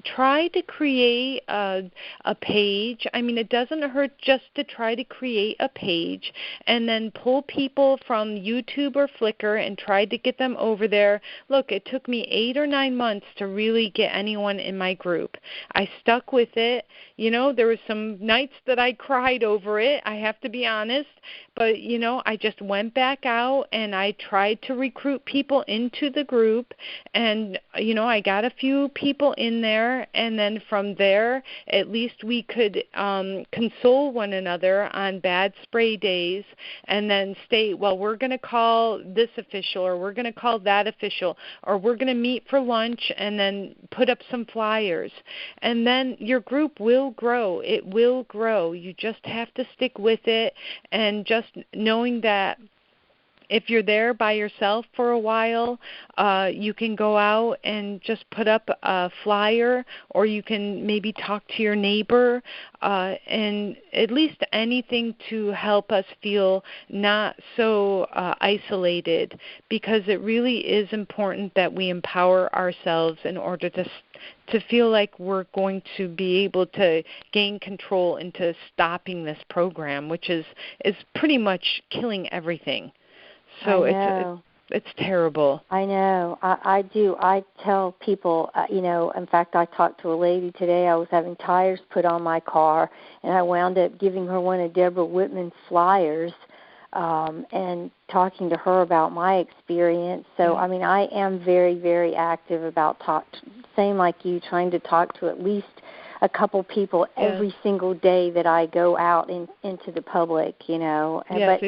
try to create a page. I mean, it doesn't hurt just to try to create a page and then pull people from YouTube or Flickr and try to get them over there. Look, it took me 8 or 9 months to really get anyone in my group. I stuck with it. You know, there were some nights that I cried over it, I have to be honest, but, you know, I just went back out and I tried to recruit people into the group, and, you know, I got a few people in there, and then from there, at least we could console one another on bad spray days and then state, well, we're going to call this official, or we're going to call that official, or we're going to meet for lunch and then put up some flyers. And then your group will grow. It will grow. You just have to stick with it, and just knowing that if you're there by yourself for a while, you can go out and just put up a flyer, or you can maybe talk to your neighbor, and at least anything to help us feel not so isolated, because it really is important that we empower ourselves in order to feel like we're going to be able to gain control into stopping this program, which is pretty much killing everything. So it's terrible. I know. I do. I tell people, you know, in fact, I talked to a lady today. I was having tires put on my car, and I wound up giving her one of Deborah Whitman's flyers and talking to her about my experience. So, I mean, I am very, very active about same like you, trying to talk to at least a couple people every single day that I go out into the public, you know. Yes,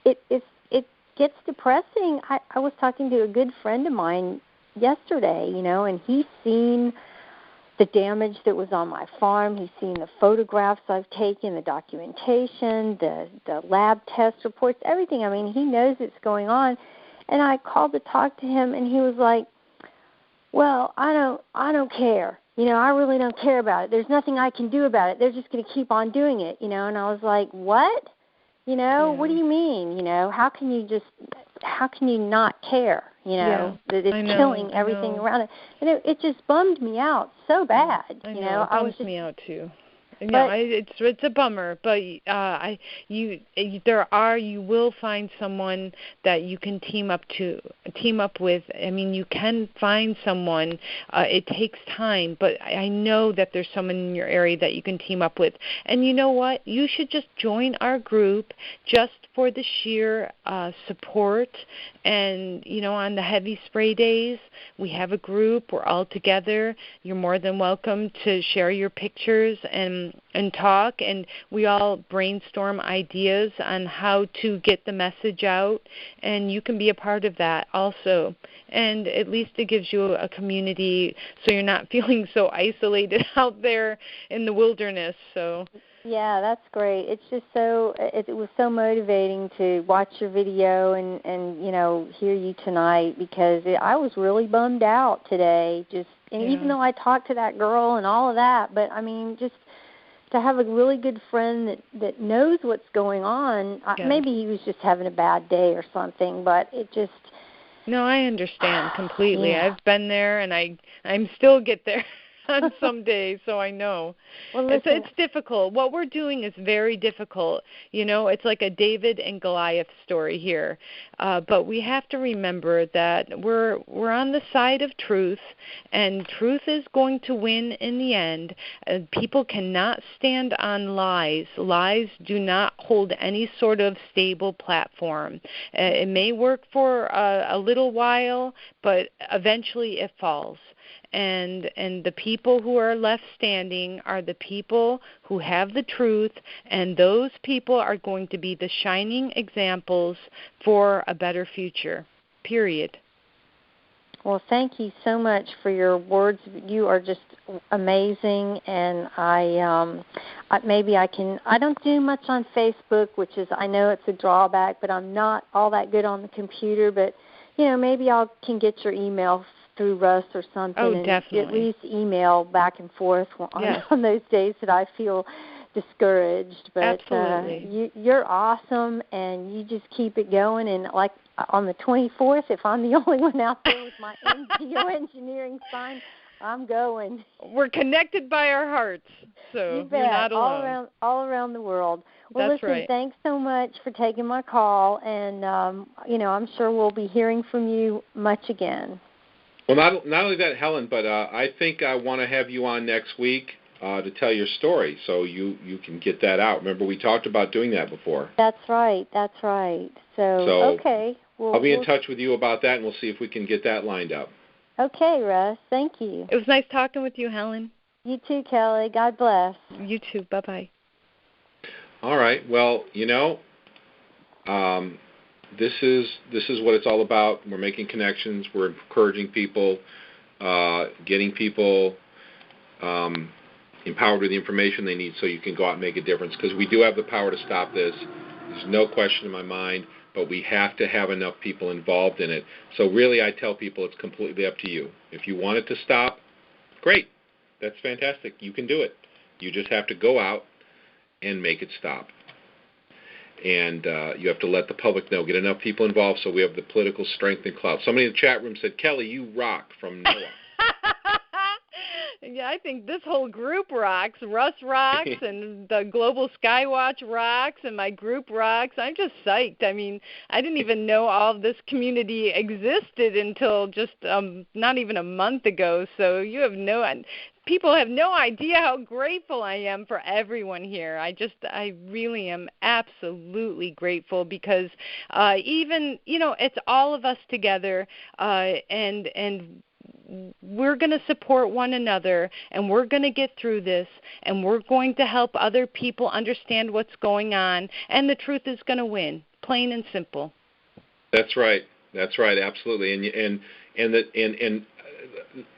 but it gets depressing. I was talking to a good friend of mine yesterday, you know, and he's seen the damage that was on my farm. He's seen the photographs I've taken, the documentation, the lab test reports, everything. I mean, he knows it's going on. And I called to talk to him, and he was like, well, I don't care. You know, I really don't care about it. There's nothing I can do about it. They're just going to keep on doing it, you know. And I was like, what? You know, what do you mean? You know, how can you not care? You know, that it's killing everything around it. And it just bummed me out so bad. You know, it bums me out too. No, it's a bummer, but you will find someone that you can team up with. I mean, you can find someone. It takes time, but I know that there's someone in your area that you can team up with. And you know what? You should just join our group just for the sheer support. And, you know, on the heavy spray days, we have a group. We're all together. You're more than welcome to share your pictures and talk, and we all brainstorm ideas on how to get the message out, and you can be a part of that also. And at least it gives you a community, so you're not feeling so isolated out there in the wilderness. So yeah, that's great. It's just it was so motivating to watch your video and you know, hear you tonight, because I was really bummed out today. Even though I talked to that girl and all of that, but I mean, just to have a really good friend that knows what's going on. Maybe he was just having a bad day or something, but it just... No, I understand completely. Yeah. I've been there, and I'm still get there on some days, so I know. Well, it's difficult. What we're doing is very difficult. You know, it's like a David and Goliath story here. But we have to remember that we're on the side of truth, and truth is going to win in the end. People cannot stand on lies. Lies do not hold any sort of stable platform. It may work for a little while, but eventually it falls. And the people who are left standing are the people who have the truth, and those people are going to be the shining examples for a better future, period. Well, thank you so much for your words. You are just amazing, and I don't do much on Facebook, which is, I know it's a drawback, but I'm not all that good on the computer, but, you know, maybe I can get your email through Russ or something, and definitely. At least email back and forth on those days that I feel discouraged. But you're awesome, and you just keep it going. And like on the 24th, if I'm the only one out there with my geoengineering sign, I'm going. We're connected by our hearts, so you bet. you're not alone. All around the world. Well, That's listen, right. thanks so much for taking my call, and I'm sure we'll be hearing from you much again. Well, not only that, Helen, but I think I want to have you on next week to tell your story, so you can get that out. Remember, we talked about doing that before. That's right. So okay. I'll be in touch with you about that, and we'll see if we can get that lined up. Okay, Russ. Thank you. It was nice talking with you, Helen. You too, Kelly. God bless. You too. Bye-bye. All right. Well, this is what it's all about. We're making connections. We're encouraging people, getting people empowered with the information they need so you can go out and make a difference. Because we do have the power to stop this. There's no question in my mind. But we have to have enough people involved in it. So really, I tell people it's completely up to you. If you want it to stop, great. That's fantastic. You can do it. You just have to go out and make it stop. And you have to let the public know. Get enough people involved so we have the political strength and clout. Somebody in the chat room said, Kelly, you rock, from Noah. Yeah, I think this whole group rocks. Russ rocks, and the Global Skywatch rocks, and my group rocks. I'm just psyched. I mean, I didn't even know all of this community existed until just not even a month ago. So people have no idea how grateful I am for everyone here. I really am absolutely grateful because even, it's all of us together, and we're going to support one another, and we're going to get through this, and we're going to help other people understand what's going on, and the truth is going to win, plain and simple. That's right. Absolutely.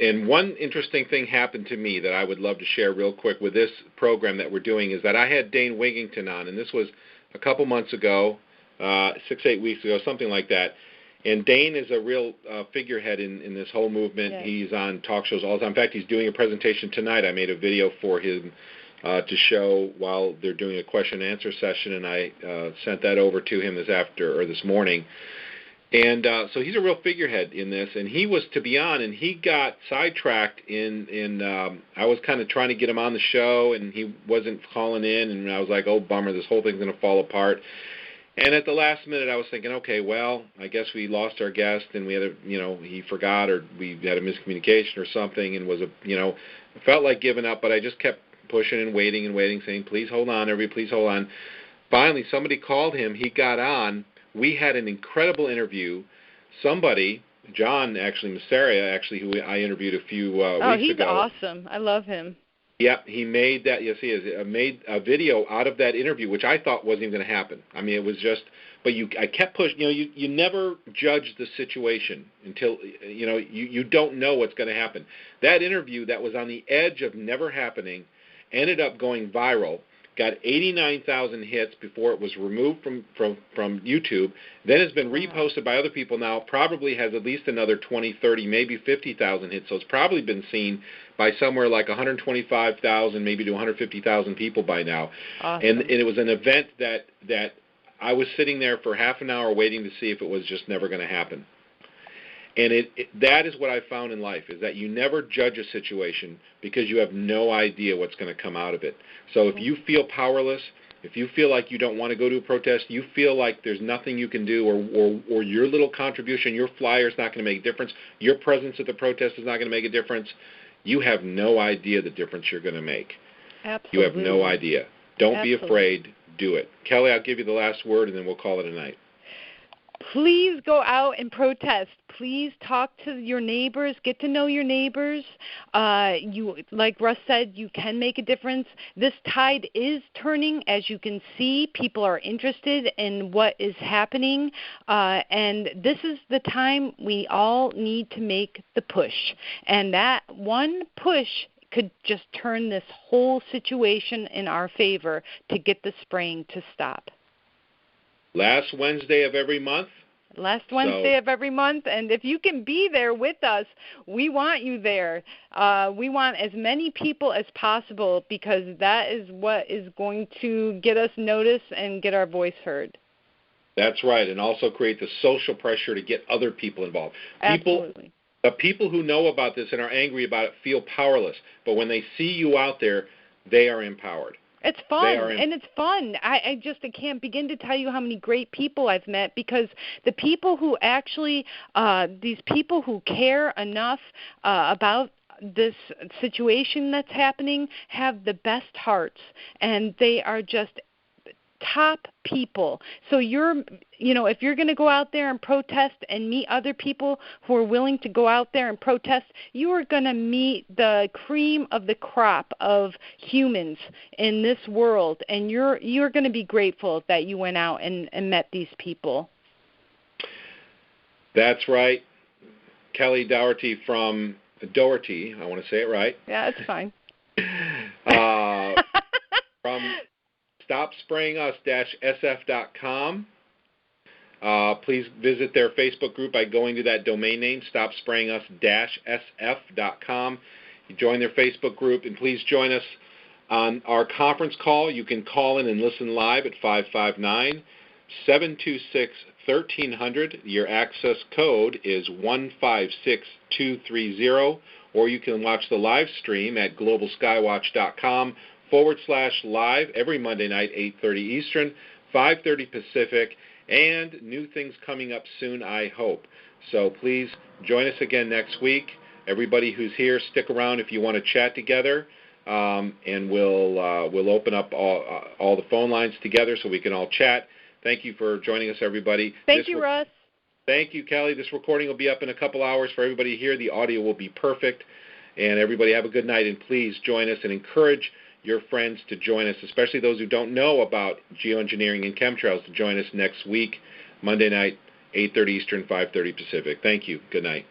And one interesting thing happened to me that I would love to share real quick with this program that we're doing is that I had Dane Wigington on, and this was a couple months ago, 6-8 weeks ago, something like that. And Dane is a real figurehead in this whole movement. Yes. He's on talk shows all the time. In fact, he's doing a presentation tonight. I made a video for him to show while they're doing a question and answer session, and I sent that over to him this morning. And so he's a real figurehead in this, and he was to be on, and he got sidetracked I was kind of trying to get him on the show, and he wasn't calling in, and I was like, oh, bummer, this whole thing's going to fall apart. And at the last minute, I was thinking, okay, well, I guess we lost our guest, and we had he forgot, or we had a miscommunication or something, and felt like giving up, but I just kept pushing and waiting, saying, please hold on, everybody, please hold on. Finally, somebody called him. He got on. We had an incredible interview. Somebody, John, Massaria, who I interviewed a few weeks ago. Oh, he's awesome. I love him. Yeah, he made that. Yes, he is. Made a video out of that interview, which I thought wasn't even going to happen. I mean, it was just. But I kept pushing. You never judge the situation until you don't know what's going to happen. That interview that was on the edge of never happening ended up going viral. Got 89,000 hits before it was removed from YouTube. Then it's been reposted by other people now. Probably has at least another 20, 30, maybe 50,000 hits. So it's probably been seen by somewhere like 125,000, maybe to 150,000 people by now. Awesome. And it was an event that I was sitting there for half an hour waiting to see if it was just never going to happen. And that is what I found in life, is that you never judge a situation because you have no idea what's going to come out of it. So if you feel powerless, if you feel like you don't want to go to a protest, you feel like there's nothing you can do, or your little contribution, your flyer is not going to make a difference, your presence at the protest is not going to make a difference, you have no idea the difference you're going to make. Absolutely. You have no idea. Don't be afraid. Do it. Kelly, I'll give you the last word, and then we'll call it a night. Please go out and protest. Please talk to your neighbors. Get to know your neighbors. Like Russ said, you can make a difference. This tide is turning. As you can see, people are interested in what is happening. And this is the time we all need to make the push. And that one push could just turn this whole situation in our favor to get the spraying to stop. Last Wednesday of every month. Last Wednesday of every month. And if you can be there with us, we want you there. We want as many people as possible, because that is what is going to get us noticed and get our voice heard. That's right, and also create the social pressure to get other people involved. Absolutely. The people who know about this and are angry about it feel powerless, but when they see you out there, they are empowered. It's fun, and it's fun. I can't begin to tell you how many great people I've met, because the people who actually, these people who care enough about this situation that's happening have the best hearts, and they are just top people. So if you're going to go out there and protest and meet other people who are willing to go out there and protest, you are going to meet the cream of the crop of humans in this world, and you're going to be grateful that you went out and met these people. That's right. Kelly-Daugherty from Doherty, I want to say it right. Yeah, it's fine. From StopSprayingUs-SF.com. Please visit their Facebook group by going to that domain name, StopSprayingUs-SF.com. You join their Facebook group, and please join us on our conference call. You can call in and listen live at 559-726-1300. Your access code is 156230, or you can watch the live stream at globalskywatch.com/live every Monday night, 8:30 Eastern, 5:30 Pacific, and new things coming up soon, I hope. So please join us again next week. Everybody who's here, stick around if you want to chat together, and we'll open up all the phone lines together so we can all chat. Thank you for joining us, everybody. Thank you, Russ. Thank you, Kelly. This recording will be up in a couple hours for everybody here. The audio will be perfect. And everybody have a good night, and please join us and encourage your friends to join us, especially those who don't know about geoengineering and chemtrails, to join us next week, Monday night, 8:30 Eastern, 5:30 Pacific. Thank you. Good night.